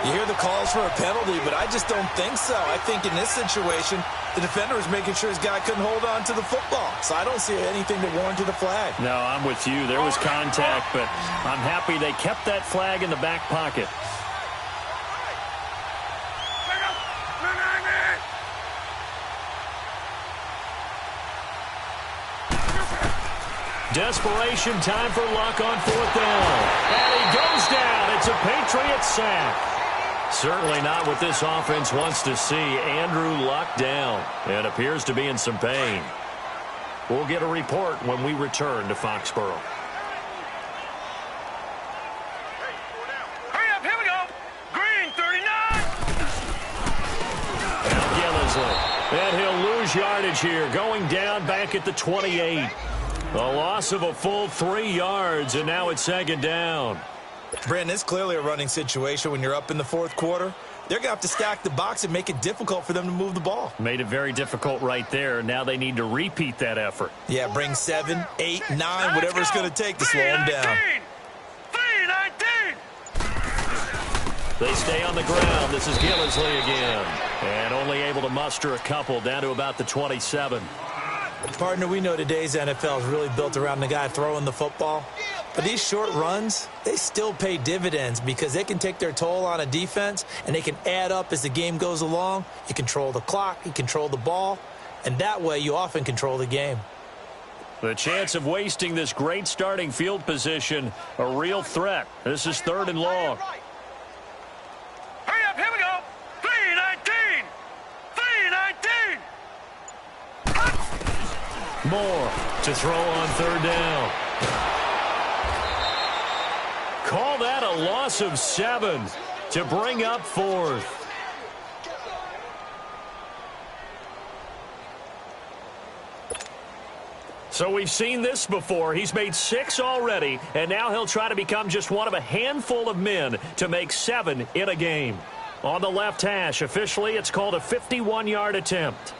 S2: You hear the calls for a penalty, but I just don't think so. I think in this situation, the defender was making sure his guy couldn't hold on to the football. So I don't see anything to warrant a flag.
S1: No, I'm with you. There was contact, but I'm happy they kept that flag in the back pocket. Desperation time for Locke on 4th down. And he goes down. It's a Patriot sack. Certainly not what this offense wants to see. Andrew Luck down and appears to be in some pain. We'll get a report when we return to Foxborough.
S3: Hurry up, here we go. Green 39.
S1: Now Gillisley. And he'll lose yardage here. Going down back at the 28. A loss of a full 3 yards, and now it's 2nd down.
S2: Brandon, it's clearly a running situation when you're up in the 4th quarter. They're going to have to stack the box and make it difficult for them to move the ball.
S1: Made it very difficult right there. Now they need to repeat that effort.
S2: Yeah, bring 7, 8, 9, whatever it's going to take to slow them down.
S3: 319.
S1: They stay on the ground. This is Gillisley again. And only able to muster a couple down to about the 27.
S2: Partner, we know today's NFL is really built around the guy throwing the football. But these short runs, they still pay dividends because they can take their toll on a defense and they can add up as the game goes along. You control the clock, you control the ball, and that way you often control the game.
S1: The chance of wasting this great starting field position, a real threat. This is 3rd and long.
S3: Hurry up, here we go. 319. 319.
S1: Moore to throw on 3rd down. Call that a loss of 7 to bring up 4th. So we've seen this before. He's made 6 already, and now he'll try to become just one of a handful of men to make 7 in a game. On the left hash, officially, it's called a 51-yard attempt.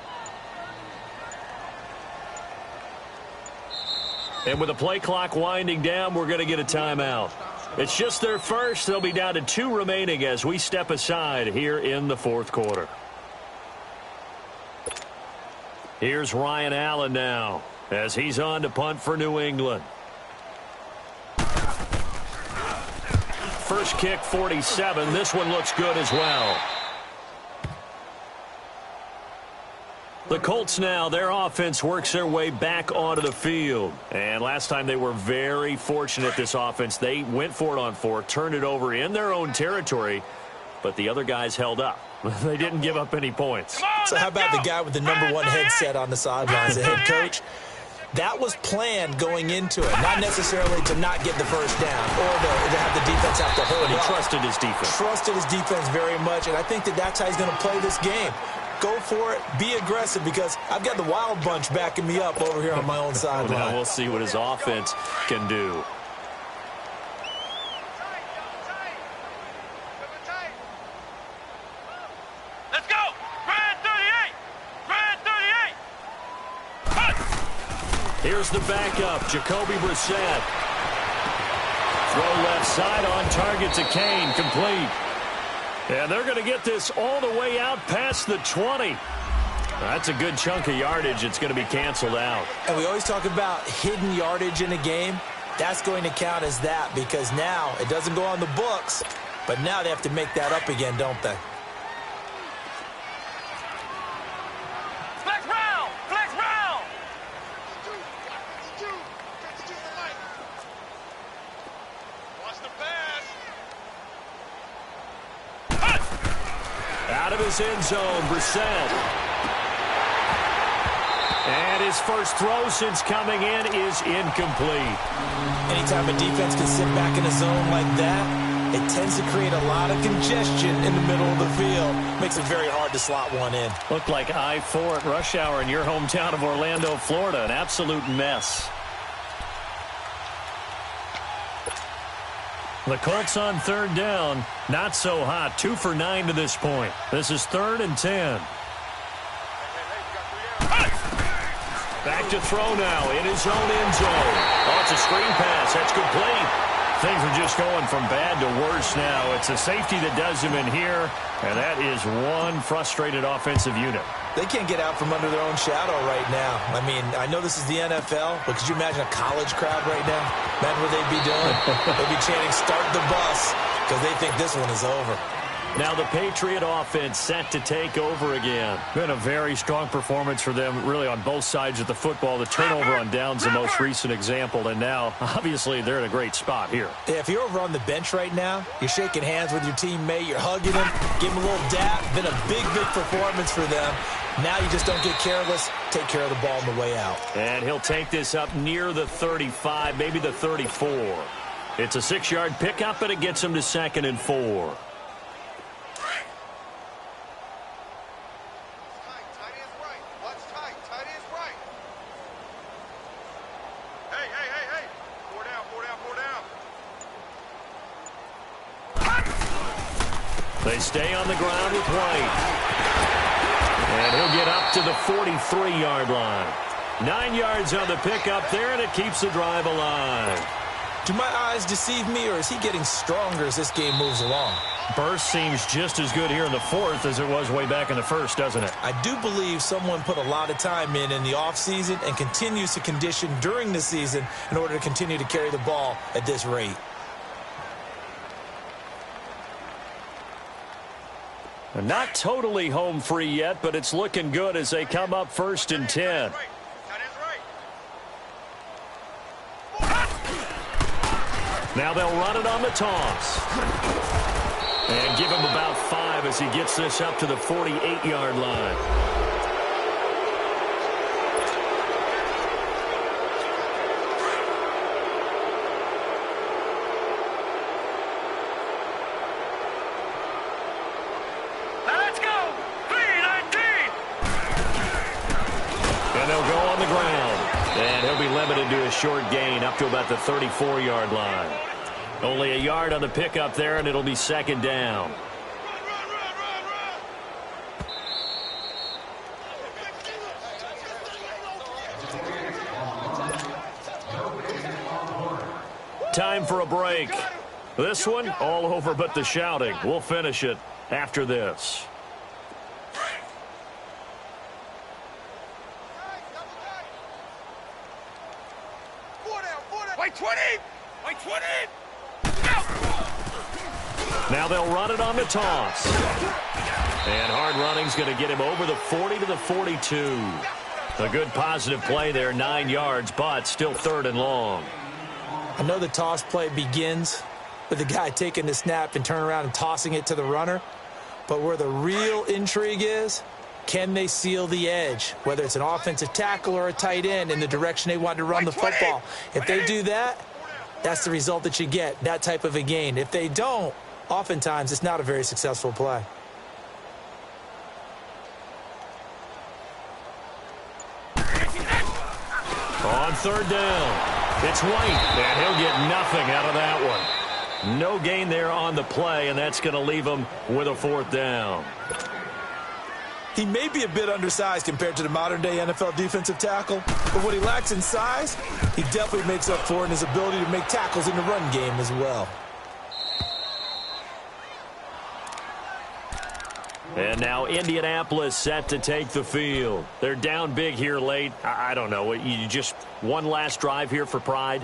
S1: And with the play clock winding down, we're going to get a timeout. It's just their first. They'll be down to 2 remaining as we step aside here in the fourth quarter. Here's Ryan Allen now as he's on to punt for New England. First kick, 47. This one looks good as well. The Colts now, their offense works their way back onto the field. And last time they were very fortunate, this offense. They went for it on 4, turned it over in their own territory, but the other guys held up. They didn't give up any points.
S2: So how about the guy with the number 1 headset on the sidelines, the head coach? That was planned going into it, not necessarily to not get the first down or to have the defense have to hold
S1: But he
S2: up.
S1: trusted his defense.
S2: Trusted his defense very much, and I think that's how he's going to play this game. Go for it. Be aggressive, because I've got the wild bunch backing me up over here on my own sideline.
S1: Now we'll see what his offense can do.
S3: Let's go. Red 38. Red 38.
S1: Here's the backup, Jacoby Brissett. Throw left side on target to Kane, complete. And they're going to get this all the way out past the 20. That's a good chunk of yardage. It's going to be canceled out.
S2: And we always talk about hidden yardage in a game. That's going to count as that, because now it doesn't go on the books, but now they have to make that up again, don't they?
S3: Flex round. Flex round. Watch the pass.
S1: Out of his end zone, Brissett. And his first throw since coming in is incomplete.
S2: Anytime a defense can sit back in a zone like that, it tends to create a lot of congestion in the middle of the field. Makes it very hard to slot one in.
S1: Looked like I-4 at rush hour in your hometown of Orlando, Florida. An absolute mess. The Colts on third down. Not so hot. 2 for 9 to this point. This is 3rd and 10. Back to throw now in his own end zone. Oh, it's a screen pass. That's complete. Things are just going from bad to worse now. It's a safety that does him in here, and that is one frustrated offensive unit.
S2: They can't get out from under their own shadow right now. I mean, I know this is the NFL, but could you imagine a college crowd right now? Imagine what they'd be doing. They'd be chanting, "Start the bus," because they think this one is over.
S1: Now the Patriot offense set to take over again. Been a very strong performance for them, really, on both sides of the football. The turnover on downs, the most recent example, and now, obviously, they're in a great spot here.
S2: Yeah, if you're over on the bench right now, you're shaking hands with your teammate, you're hugging him, give him a little dap. Been a big, big performance for them. Now you just don't get careless. Take care of the ball on the way out.
S1: And he'll take this up near the 35, maybe the 34. It's a 6-yard pickup, and it gets him to 2nd and 4. They stay on the ground with White. And he'll get up to the 43-yard line. 9 yards on the pickup there, and it keeps the drive alive.
S2: Do my eyes deceive me, or is he getting stronger as this game moves along?
S1: Burst seems just as good here in the 4th as it was way back in the 1st, doesn't it?
S2: I do believe someone put a lot of time in the offseason and continues to condition during the season in order to continue to carry the ball at this rate.
S1: Not totally home free yet, but it's looking good as they come up 1st and 10. Now they'll run it on the toss. And give him about 5 as he gets this up to the 48-yard line. To a short gain up to about the 34-yard line. Only a yard on the pickup there, and it'll be 2nd down. Time for a break. This one, all over but the shouting. We'll finish it after this.
S3: Wait 20! Wait 20!
S1: Now they'll run it on the toss. And hard running's going to get him over the 40 to the 42. A good positive play there, 9 yards, but still 3rd and long.
S2: I know the toss play begins with the guy taking the snap and turning around and tossing it to the runner. But where the real intrigue is, can they seal the edge? Whether it's an offensive tackle or a tight end in the direction they want to run the football. If they do that, that's the result that you get, that type of a gain. If they don't, oftentimes it's not a very successful play.
S1: On 3rd down, it's White, and he'll get nothing out of that one. No gain there on the play, and that's going to leave him with a 4th down.
S2: He may be a bit undersized compared to the modern-day NFL defensive tackle, but what he lacks in size, he definitely makes up for in his ability to make tackles in the run game as well.
S1: And now Indianapolis set to take the field. They're down big here late. I don't know. You just one last drive here for pride?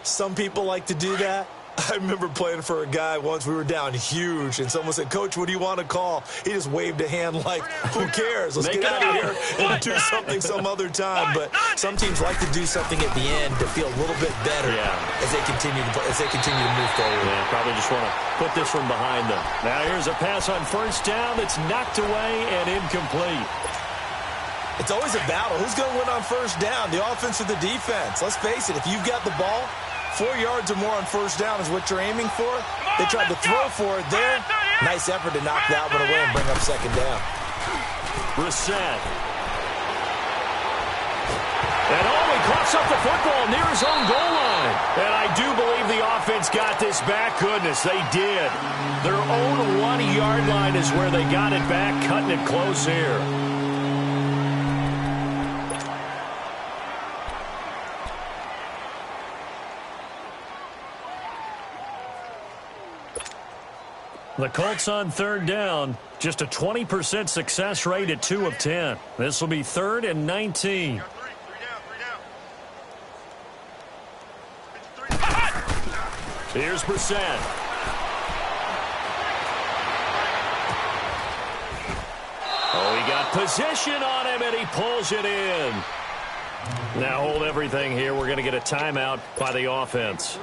S2: Some people like to do that. I remember playing for a guy once. We were down huge, and someone said, "Coach, what do you want to call?" He just waved a hand like, who cares? Let's get out of here and do something some other time. But some teams like to do something at the end to feel a little bit better as they continue to move forward.
S1: Yeah, probably just want to put this one behind them. Now here's a pass on 1st down that's knocked away and incomplete.
S2: It's always a battle. Who's going to win on 1st down, the offense or the defense? Let's face it, if you've got the ball, 4 yards or more on 1st down is what you're aiming for. They tried to throw for it there. Nice effort to knock that one away and bring up 2nd down.
S1: Brissett. And he coughs up the football near his own goal line. And I do believe the offense got this back. Goodness, they did. Their own 1-yard line is where they got it back, cutting it close here. The Colts on 3rd down, just a 20% success rate at 2 of 10. This will be 3rd and 19. Here's Brissett. Oh, he got position on him, and he pulls it in. Now hold everything here. We're going to get a timeout by the offense,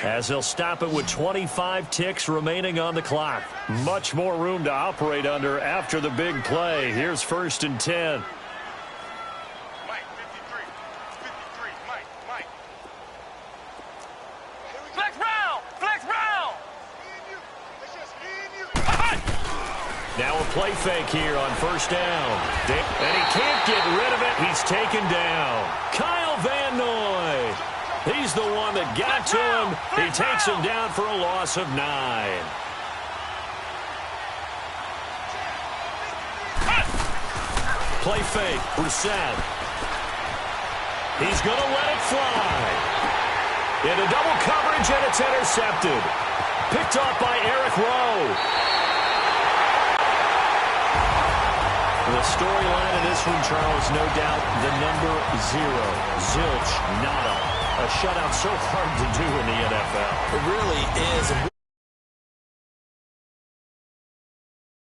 S1: as they'll stop it with 25 ticks remaining on the clock. Much more room to operate under after the big play. Here's 1st and 10.
S3: Mike, 53. 53. Mike. Flex round! Flex round!
S1: Now a play fake here on 1st down. And he can't get rid of it. He's taken down. Kyle Van Noy. He's the one that got to him. He takes him down for a loss of 9. Play fake, Brissett. He's going to let it fly. Into double coverage, and it's intercepted. Picked off by Eric Rowe. The storyline of this one, Charles, no doubt the number 0. Zilch, nada. A shutout so hard to do in the NFL.
S2: It really is.